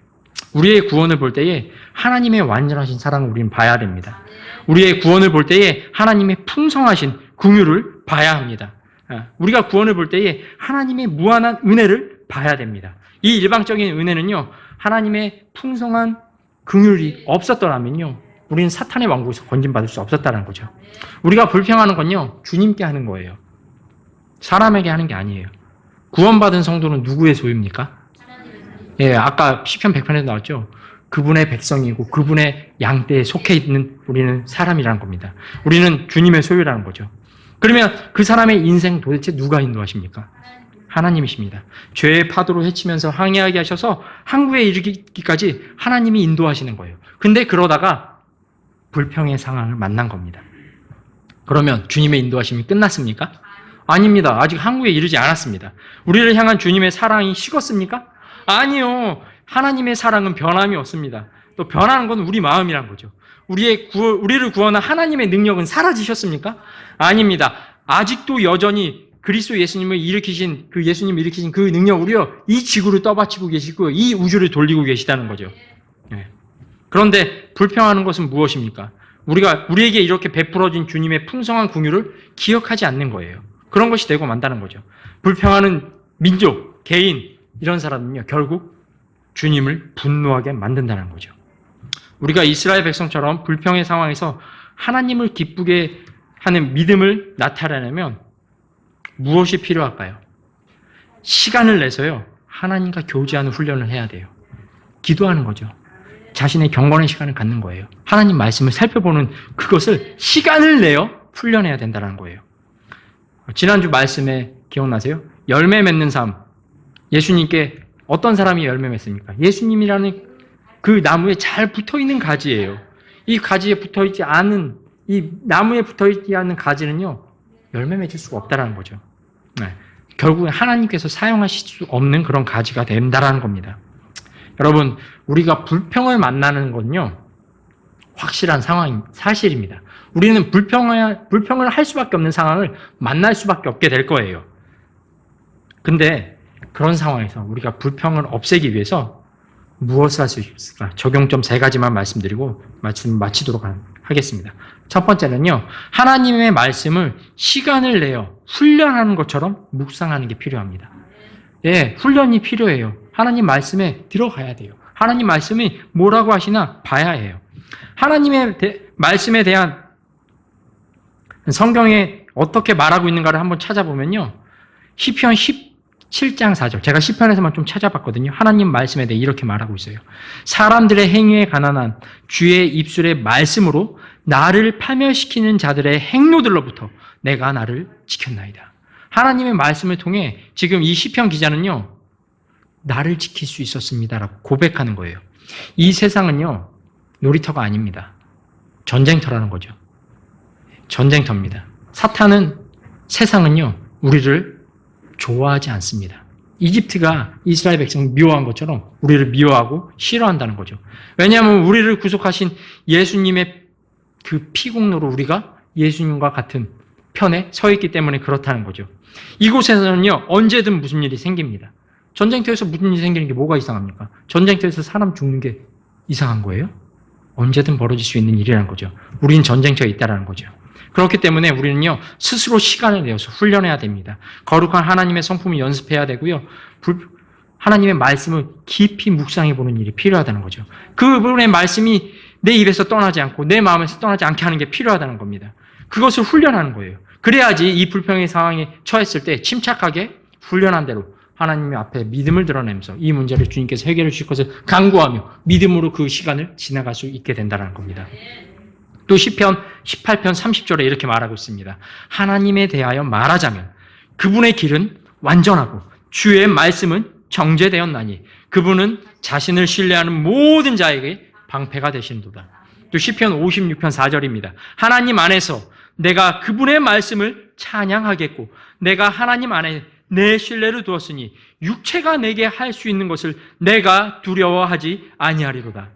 우리의 구원을 볼 때에 하나님의 완전하신 사랑을 우리는 봐야 됩니다. 우리의 구원을 볼 때에 하나님의 풍성하신 긍휼을 봐야 합니다. 우리가 구원을 볼 때에 하나님의 무한한 은혜를 봐야 됩니다. 이 일방적인 은혜는요, 하나님의 풍성한 긍휼이 없었더라면요, 우리는 사탄의 왕국에서 건진받을 수 없었다는 거죠. 우리가 불평하는 건요, 주님께 하는 거예요. 사람에게 하는 게 아니에요. 구원받은 성도는 누구의 소유입니까? 예, 아까 시편 100편에도 나왔죠. 그분의 백성이고 그분의 양떼에 속해 있는 우리는 사람이라는 겁니다. 우리는 주님의 소유라는 거죠. 그러면 그 사람의 인생 도대체 누가 인도하십니까? 하나님이십니다. 죄의 파도로 헤치면서 항해하게 하셔서 항구에 이르기까지 하나님이 인도하시는 거예요. 근데 그러다가 불평의 상황을 만난 겁니다. 그러면 주님의 인도하심이 끝났습니까? 아닙니다. 아직 항구에 이르지 않았습니다. 우리를 향한 주님의 사랑이 식었습니까? 아니요. 하나님의 사랑은 변함이 없습니다. 또 변하는 건 우리 마음이란 거죠. 우리를 구원한 하나님의 능력은 사라지셨습니까? 아닙니다. 아직도 여전히 그리스도 예수님을 일으키신 그 능력으로요, 이 지구를 떠받치고 계시고 이 우주를 돌리고 계시다는 거죠. 그런데 불평하는 것은 무엇입니까? 우리에게 이렇게 베풀어진 주님의 풍성한 긍휼을 기억하지 않는 거예요. 그런 것이 되고 만다는 거죠. 불평하는 민족, 개인, 이런 사람은요, 결국 주님을 분노하게 만든다는 거죠. 우리가 이스라엘 백성처럼 불평의 상황에서 하나님을 기쁘게 하는 믿음을 나타내려면 무엇이 필요할까요? 시간을 내서요, 하나님과 교제하는 훈련을 해야 돼요. 기도하는 거죠. 자신의 경건의 시간을 갖는 거예요. 하나님 말씀을 살펴보는 그것을 시간을 내어 훈련해야 된다는 거예요. 지난주 말씀에 기억나세요? 열매 맺는 삶. 예수님께 어떤 사람이 열매 맺습니까? 예수님이라는 그 나무에 잘 붙어있는 가지예요. 이 가지에 붙어있지 않은, 이 나무에 붙어있지 않는 가지는요, 열매 맺을 수가 없다는 거죠. 결국은 하나님께서 사용하실 수 없는 그런 가지가 된다는 겁니다. 여러분, 우리가 불평을 만나는 건요, 확실한 사실입니다. 우리는 불평을 할 수밖에 없는 상황을 만날 수밖에 없게 될 거예요. 근데 그런 상황에서 우리가 불평을 없애기 위해서 무엇을 할 수 있을까? 적용점 3가지만 말씀드리고 말씀 마치도록 하겠습니다. 첫 번째는요, 하나님의 말씀을 시간을 내어 훈련하는 것처럼 묵상하는 게 필요합니다. 예, 훈련이 필요해요. 하나님 말씀에 들어가야 돼요. 하나님 말씀이 뭐라고 하시나 봐야 해요. 하나님의 말씀에 대한 성경에 어떻게 말하고 있는가를 한번 찾아보면요, 시편 17장 4절, 제가 시편에서만 좀 찾아봤거든요. 하나님 말씀에 대해 이렇게 말하고 있어요. 사람들의 행위에 가난한 주의 입술의 말씀으로 나를 파멸시키는 자들의 행로들로부터 내가 나를 지켰나이다. 하나님의 말씀을 통해 지금 이 시편 기자는요, 나를 지킬 수 있었습니다라고 고백하는 거예요. 이 세상은요, 놀이터가 아닙니다. 전쟁터라는 거죠. 전쟁터입니다. 사탄은, 세상은요, 우리를 좋아하지 않습니다. 이집트가 이스라엘 백성을 미워한 것처럼 우리를 미워하고 싫어한다는 거죠. 왜냐하면 우리를 구속하신 예수님의 그 피공로로 우리가 예수님과 같은 편에 서 있기 때문에 그렇다는 거죠. 이곳에서는요, 언제든 무슨 일이 생깁니다. 전쟁터에서 무슨 일이 생기는 게 뭐가 이상합니까? 전쟁터에서 사람 죽는 게 이상한 거예요? 언제든 벌어질 수 있는 일이라는 거죠. 우리는 전쟁터에 있다는 거죠. 그렇기 때문에 우리는요, 스스로 시간을 내어서 훈련해야 됩니다. 거룩한 하나님의 성품을 연습해야 되고요, 하나님의 말씀을 깊이 묵상해 보는 일이 필요하다는 거죠. 그분의 말씀이 내 입에서 떠나지 않고 내 마음에서 떠나지 않게 하는 게 필요하다는 겁니다. 그것을 훈련하는 거예요. 그래야지 이 불평의 상황에 처했을 때 침착하게 훈련한 대로 하나님 앞에 믿음을 드러내면서 이 문제를 주님께서 해결해 주실 것을 간구하며 믿음으로 그 시간을 지나갈 수 있게 된다는 겁니다. 또 시편 18편 30절에 이렇게 말하고 있습니다. 하나님에 대하여 말하자면 그분의 길은 완전하고 주의 말씀은 정죄되었나니 그분은 자신을 신뢰하는 모든 자에게 방패가 되신도다. 또 시편 56편 4절입니다. 하나님 안에서 내가 그분의 말씀을 찬양하겠고 내가 하나님 안에 내 신뢰를 두었으니 육체가 내게 할 수 있는 것을 내가 두려워하지 아니하리로다.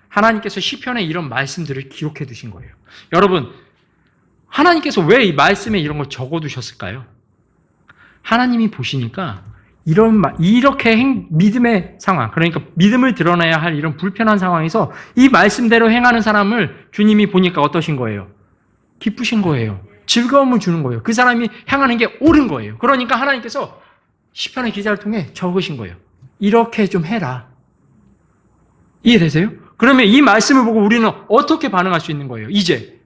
하나님께서 시편에 이런 말씀들을 기록해 두신 거예요. 여러분, 하나님께서 왜 이 말씀에 이런 걸 적어 두셨을까요? 하나님이 보시니까 이렇게 믿음의 상황, 그러니까 믿음을 드러내야 할 이런 불편한 상황에서 이 말씀대로 행하는 사람을 주님이 보니까 어떠신 거예요? 기쁘신 거예요. 즐거움을 주는 거예요. 그 사람이 행하는 게 옳은 거예요. 그러니까 하나님께서 시편의 기자를 통해 적으신 거예요. 이렇게 좀 해라. 이해되세요? 그러면 이 말씀을 보고 우리는 어떻게 반응할 수 있는 거예요? 이제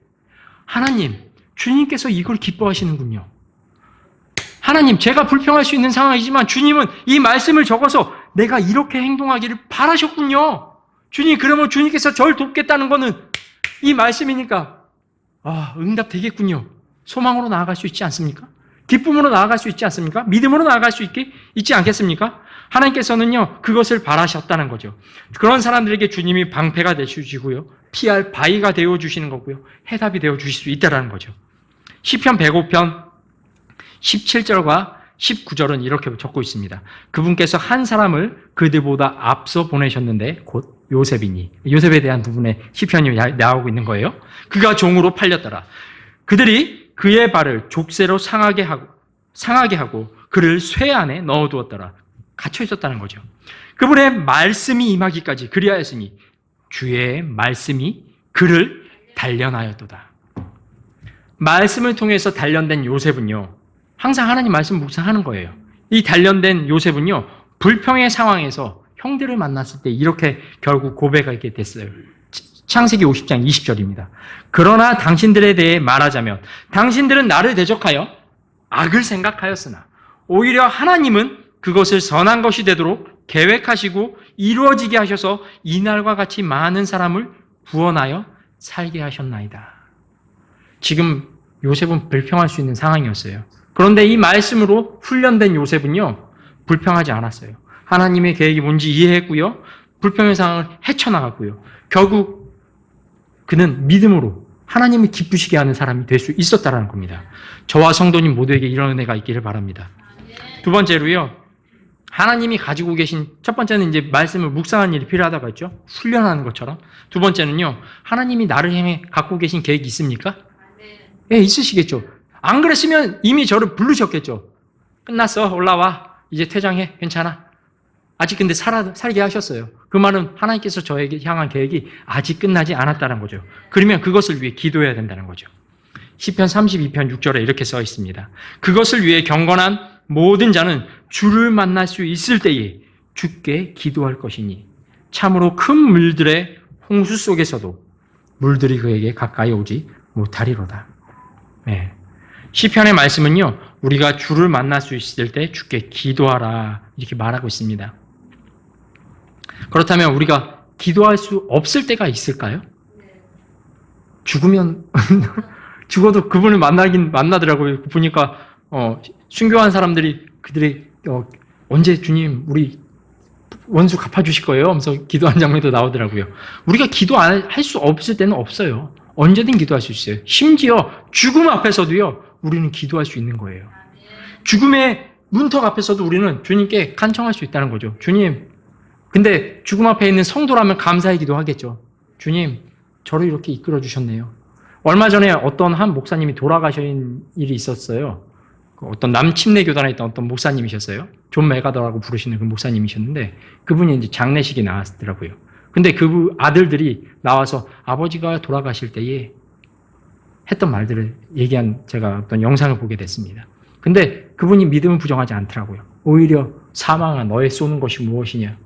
하나님, 주님께서 이걸 기뻐하시는군요. 하나님, 제가 불평할 수 있는 상황이지만 주님은 이 말씀을 적어서 내가 이렇게 행동하기를 바라셨군요. 주님, 그러면 주님께서 저를 돕겠다는 거는 이 말씀이니까 응답 되겠군요. 소망으로 나아갈 수 있지 않습니까? 기쁨으로 나아갈 수 있지 않습니까? 믿음으로 나아갈 수 있지 않겠습니까? 하나님께서는요, 그것을 바라셨다는 거죠. 그런 사람들에게 주님이 방패가 되어주시고요, 피할 바위가 되어주시는 거고요, 해답이 되어주실 수 있다는 거죠. 시편 105편 17절과 19절은 이렇게 적고 있습니다. 그분께서 한 사람을 그들보다 앞서 보내셨는데 곧 요셉이니, 요셉에 대한 부분에 시편이 나오고 있는 거예요. 그가 종으로 팔렸더라. 그들이 그의 발을 족쇄로 상하게 하고 그를 쇠 안에 넣어두었더라. 갇혀 있었다는 거죠. 그분의 말씀이 임하기까지 그리하였으니 주의 말씀이 그를 단련하였도다. 말씀을 통해서 단련된 요셉은요, 항상 하나님 말씀 묵상하는 거예요. 이 단련된 요셉은요, 불평의 상황에서 형들을 만났을 때 이렇게 결국 고백하게 됐어요. 창세기 50장 20절입니다. 그러나 당신들에 대해 말하자면 당신들은 나를 대적하여 악을 생각하였으나 오히려 하나님은 그것을 선한 것이 되도록 계획하시고 이루어지게 하셔서 이날과 같이 많은 사람을 구원하여 살게 하셨나이다. 지금 요셉은 불평할 수 있는 상황이었어요. 그런데 이 말씀으로 훈련된 요셉은요, 불평하지 않았어요. 하나님의 계획이 뭔지 이해했고요, 불평의 상황을 헤쳐나갔고요, 결국 그는 믿음으로 하나님을 기쁘시게 하는 사람이 될 수 있었다는 겁니다. 저와 성도님 모두에게 이런 은혜가 있기를 바랍니다. 두 번째로요, 하나님이 가지고 계신, 첫 번째는 이제 말씀을 묵상하는 일이 필요하다고 했죠. 훈련하는 것처럼. 두 번째는요, 하나님이 나를 향해 갖고 계신 계획이 있습니까? 예, 있으시겠죠. 안 그랬으면 이미 저를 부르셨겠죠. 끝났어, 올라와, 이제 퇴장해, 괜찮아. 아직 근데 살게 하셨어요. 그 말은 하나님께서 저에게 향한 계획이 아직 끝나지 않았다는 거죠. 그러면 그것을 위해 기도해야 된다는 거죠. 시편 32편 6절에 이렇게 써 있습니다. 그것을 위해 경건한 모든 자는 주를 만날 수 있을 때에 주께 기도할 것이니 참으로 큰 물들의 홍수 속에서도 물들이 그에게 가까이 오지 못하리로다. 네. 시편의 말씀은요, 우리가 주를 만날 수 있을 때 주께 기도하라 이렇게 말하고 있습니다. 그렇다면 우리가 기도할 수 없을 때가 있을까요? 죽으면 죽어도 그분을 만나더라고요. 보니까 순교한 사람들이 그들이 언제 주님 우리 원수 갚아주실 거예요? 하면서 기도한 장면도 나오더라고요. 우리가 기도할 수 없을 때는 없어요. 언제든 기도할 수 있어요. 심지어 죽음 앞에서도요, 우리는 기도할 수 있는 거예요. 죽음의 문턱 앞에서도 우리는 주님께 간청할 수 있다는 거죠. 주님, 근데 죽음 앞에 있는 성도라면 감사의 기도하겠죠. 주님, 저를 이렇게 이끌어 주셨네요. 얼마 전에 어떤 한 목사님이 돌아가신 일이 있었어요. 어떤 남침내 교단에 있던 어떤 목사님이셨어요. 존 메가더라고 부르시는 그 목사님이셨는데 그분이 이제 장례식에 나왔더라고요. 근데 그 아들들이 나와서 아버지가 돌아가실 때에 했던 말들을 얘기한 제가 어떤 영상을 보게 됐습니다. 근데 그분이 믿음을 부정하지 않더라고요. 오히려 사망아 너의 쏘는 것이 무엇이냐.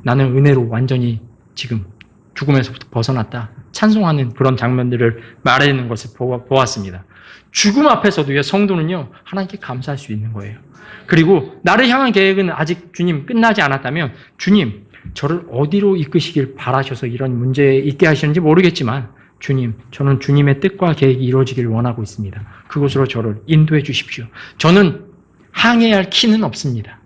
나는 은혜로 완전히 지금 죽음에서부터 벗어났다. 찬송하는 그런 장면들을 말하는 것을 보았습니다. 죽음 앞에서도요, 성도는요, 하나님께 감사할 수 있는 거예요. 그리고 나를 향한 계획은 아직 주님 끝나지 않았다면 주님, 저를 어디로 이끄시길 바라셔서 이런 문제에 있게 하시는지 모르겠지만 주님, 저는 주님의 뜻과 계획이 이루어지길 원하고 있습니다. 그곳으로 저를 인도해 주십시오. 저는 항해할 키는 없습니다.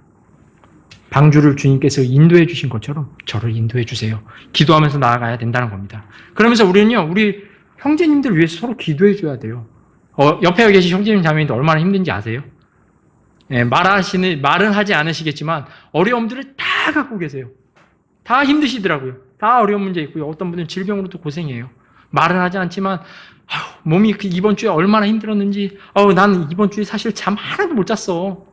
방주를 주님께서 인도해 주신 것처럼 저를 인도해 주세요. 기도하면서 나아가야 된다는 겁니다. 그러면서 우리는요, 우리 형제님들 위해서 서로 기도해 줘야 돼요. 옆에 계신 형제님 자매님들 얼마나 힘든지 아세요? 네, 말은 하지 않으시겠지만 어려움들을 다 갖고 계세요. 다 힘드시더라고요. 다 어려운 문제 있고요. 어떤 분들은 질병으로도 고생해요. 말은 하지 않지만 몸이 이번 주에 얼마나 힘들었는지, 나는 이번 주에 사실 잠 하나도 못 잤어.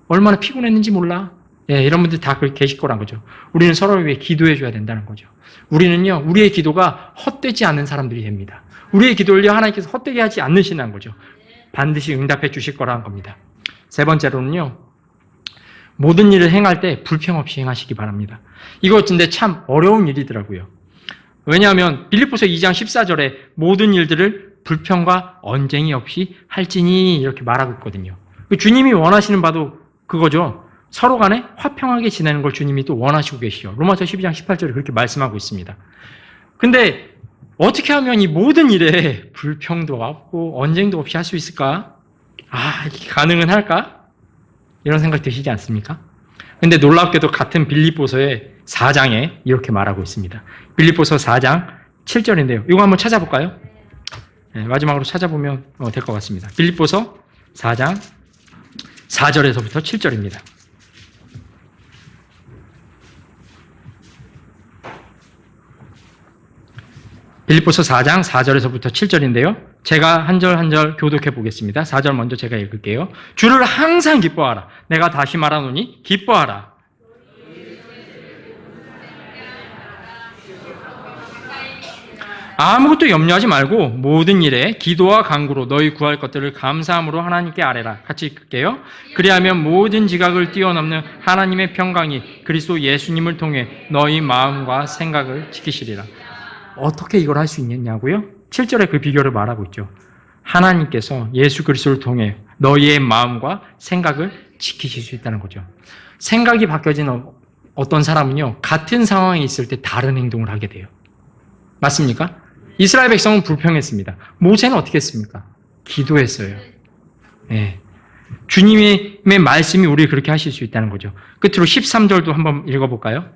얼마나 피곤했는지 몰라. 예, 이런 분들 다 계실 거란 거죠. 우리는 서로를 위해 기도해 줘야 된다는 거죠. 우리는요, 우리의 기도가 헛되지 않는 사람들이 됩니다. 우리의 기도를요, 하나님께서 헛되게 하지 않으시는 거죠. 반드시 응답해 주실 거라는 겁니다. 세 번째로는요, 모든 일을 행할 때 불평 없이 행하시기 바랍니다. 이거 근데 참 어려운 일이더라고요. 왜냐하면 빌립보서 2장 14절에 모든 일들을 불평과 언쟁이 없이 할지니 이렇게 말하고 있거든요. 주님이 원하시는 바도 그거죠. 서로 간에 화평하게 지내는 걸 주님이 또 원하시고 계시죠. 로마서 12장 18절에 그렇게 말씀하고 있습니다. 근데 어떻게 하면 이 모든 일에 불평도 없고 언쟁도 없이 할 수 있을까? 이게 가능은 할까? 이런 생각 드시지 않습니까? 근데 놀랍게도 같은 빌립보서의 4장에 이렇게 말하고 있습니다. 빌립보서 4장 7절인데요. 이거 한번 찾아볼까요? 네, 마지막으로 찾아보면 될 것 같습니다. 빌립보서 4장 4절에서부터 7절입니다. 빌립보서 4장 4절에서부터 7절인데요. 제가 한 절 한 절 교독해 보겠습니다. 4절 먼저 제가 읽을게요. 주를 항상 기뻐하라. 내가 다시 말하노니 기뻐하라. 아무것도 염려하지 말고 모든 일에 기도와 간구로 너희 구할 것들을 감사함으로 하나님께 아뢰라. 같이 읽을게요. 그리하면 모든 지각을 뛰어넘는 하나님의 평강이 그리스도 예수님을 통해 너희 마음과 생각을 지키시리라. 어떻게 이걸 할 수 있느냐고요? 7절에 그 비결을 말하고 있죠. 하나님께서 예수 그리스도를 통해 너희의 마음과 생각을 지키실 수 있다는 거죠. 생각이 바뀌어진 어떤 사람은요, 같은 상황에 있을 때 다른 행동을 하게 돼요. 맞습니까? 이스라엘 백성은 불평했습니다. 모세는 어떻게 했습니까? 기도했어요. 네. 주님의 말씀이 우리를 그렇게 하실 수 있다는 거죠. 끝으로 13절도 한번 읽어볼까요?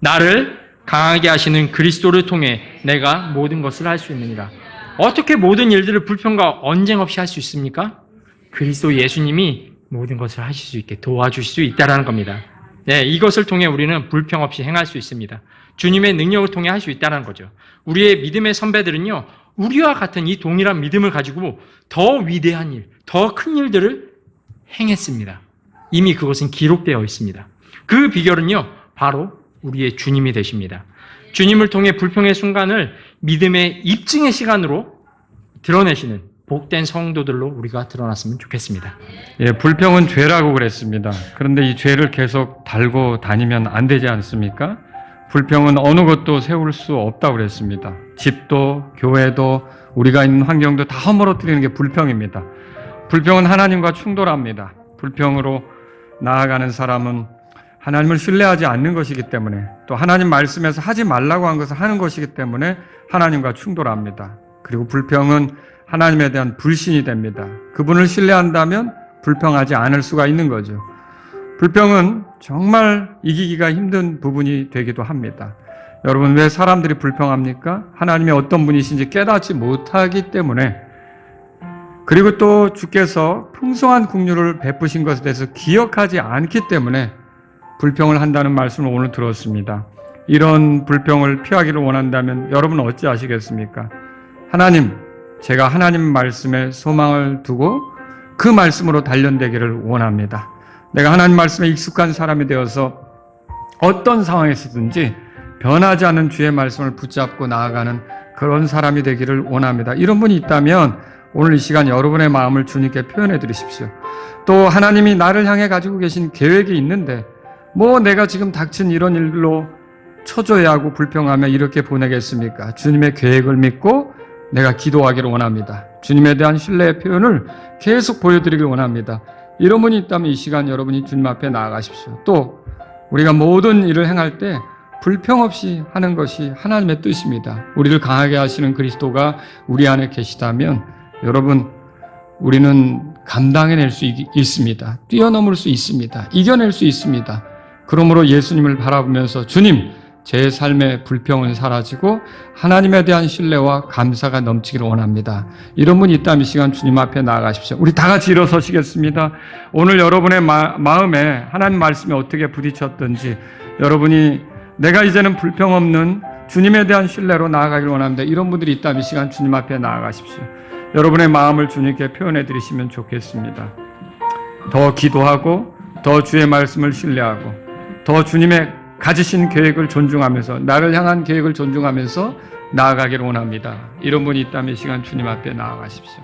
나를 강하게 하시는 그리스도를 통해 내가 모든 것을 할 수 있느니라. 어떻게 모든 일들을 불평과 언쟁 없이 할 수 있습니까? 그리스도 예수님이 모든 것을 하실 수 있게 도와주실 수 있다는 겁니다. 네, 이것을 통해 우리는 불평 없이 행할 수 있습니다. 주님의 능력을 통해 할 수 있다는 거죠. 우리의 믿음의 선배들은요, 우리와 같은 이 동일한 믿음을 가지고 더 위대한 일, 더 큰 일들을 행했습니다. 이미 그것은 기록되어 있습니다. 그 비결은요, 바로 우리의 주님이 되십니다. 주님을 통해 불평의 순간을 믿음의 입증의 시간으로 드러내시는 복된 성도들로 우리가 드러났으면 좋겠습니다. 예, 불평은 죄라고 그랬습니다. 그런데 이 죄를 계속 달고 다니면 안 되지 않습니까? 불평은 어느 것도 세울 수 없다고 그랬습니다. 집도, 교회도, 우리가 있는 환경도 다 허물어뜨리는 게 불평입니다. 불평은 하나님과 충돌합니다. 불평으로 나아가는 사람은 하나님을 신뢰하지 않는 것이기 때문에, 또 하나님 말씀에서 하지 말라고 한 것을 하는 것이기 때문에 하나님과 충돌합니다. 그리고 불평은 하나님에 대한 불신이 됩니다. 그분을 신뢰한다면 불평하지 않을 수가 있는 거죠. 불평은 정말 이기기가 힘든 부분이 되기도 합니다. 여러분, 왜 사람들이 불평합니까? 하나님이 어떤 분이신지 깨닫지 못하기 때문에, 그리고 또 주께서 풍성한 긍휼을 베푸신 것에 대해서 기억하지 않기 때문에 불평을 한다는 말씀을 오늘 들었습니다. 이런 불평을 피하기를 원한다면 여러분은 어찌하시겠습니까? 하나님, 제가 하나님 말씀에 소망을 두고 그 말씀으로 단련되기를 원합니다. 내가 하나님 말씀에 익숙한 사람이 되어서 어떤 상황에서든지 변하지 않는 주의 말씀을 붙잡고 나아가는 그런 사람이 되기를 원합니다. 이런 분이 있다면 오늘 이 시간 여러분의 마음을 주님께 표현해 드리십시오. 또 하나님이 나를 향해 가지고 계신 계획이 있는데 내가 지금 닥친 이런 일로 초조해하고 불평하며 이렇게 보내겠습니까? 주님의 계획을 믿고 내가 기도하기를 원합니다. 주님에 대한 신뢰의 표현을 계속 보여드리길 원합니다. 이런 분이 있다면 이 시간 여러분이 주님 앞에 나아가십시오. 또 우리가 모든 일을 행할 때 불평 없이 하는 것이 하나님의 뜻입니다. 우리를 강하게 하시는 그리스도가 우리 안에 계시다면 여러분, 우리는 감당해낼 수 있습니다. 뛰어넘을 수 있습니다. 이겨낼 수 있습니다. 그러므로 예수님을 바라보면서 주님, 제 삶의 불평은 사라지고 하나님에 대한 신뢰와 감사가 넘치기를 원합니다. 이런 분이 있다면 이 시간 주님 앞에 나아가십시오. 우리 다 같이 일어서시겠습니다. 오늘 여러분의 마음에 하나님 말씀이 어떻게 부딪혔든지 여러분이 내가 이제는 불평 없는 주님에 대한 신뢰로 나아가기를 원합니다. 이런 분들이 있다면 이 시간 주님 앞에 나아가십시오. 여러분의 마음을 주님께 표현해 드리시면 좋겠습니다. 더 기도하고 더 주의 말씀을 신뢰하고 더 주님의 가지신 계획을 존중하면서 나를 향한 계획을 존중하면서 나아가기를 원합니다. 이런 분이 있다면 이 시간 주님 앞에 나아가십시오.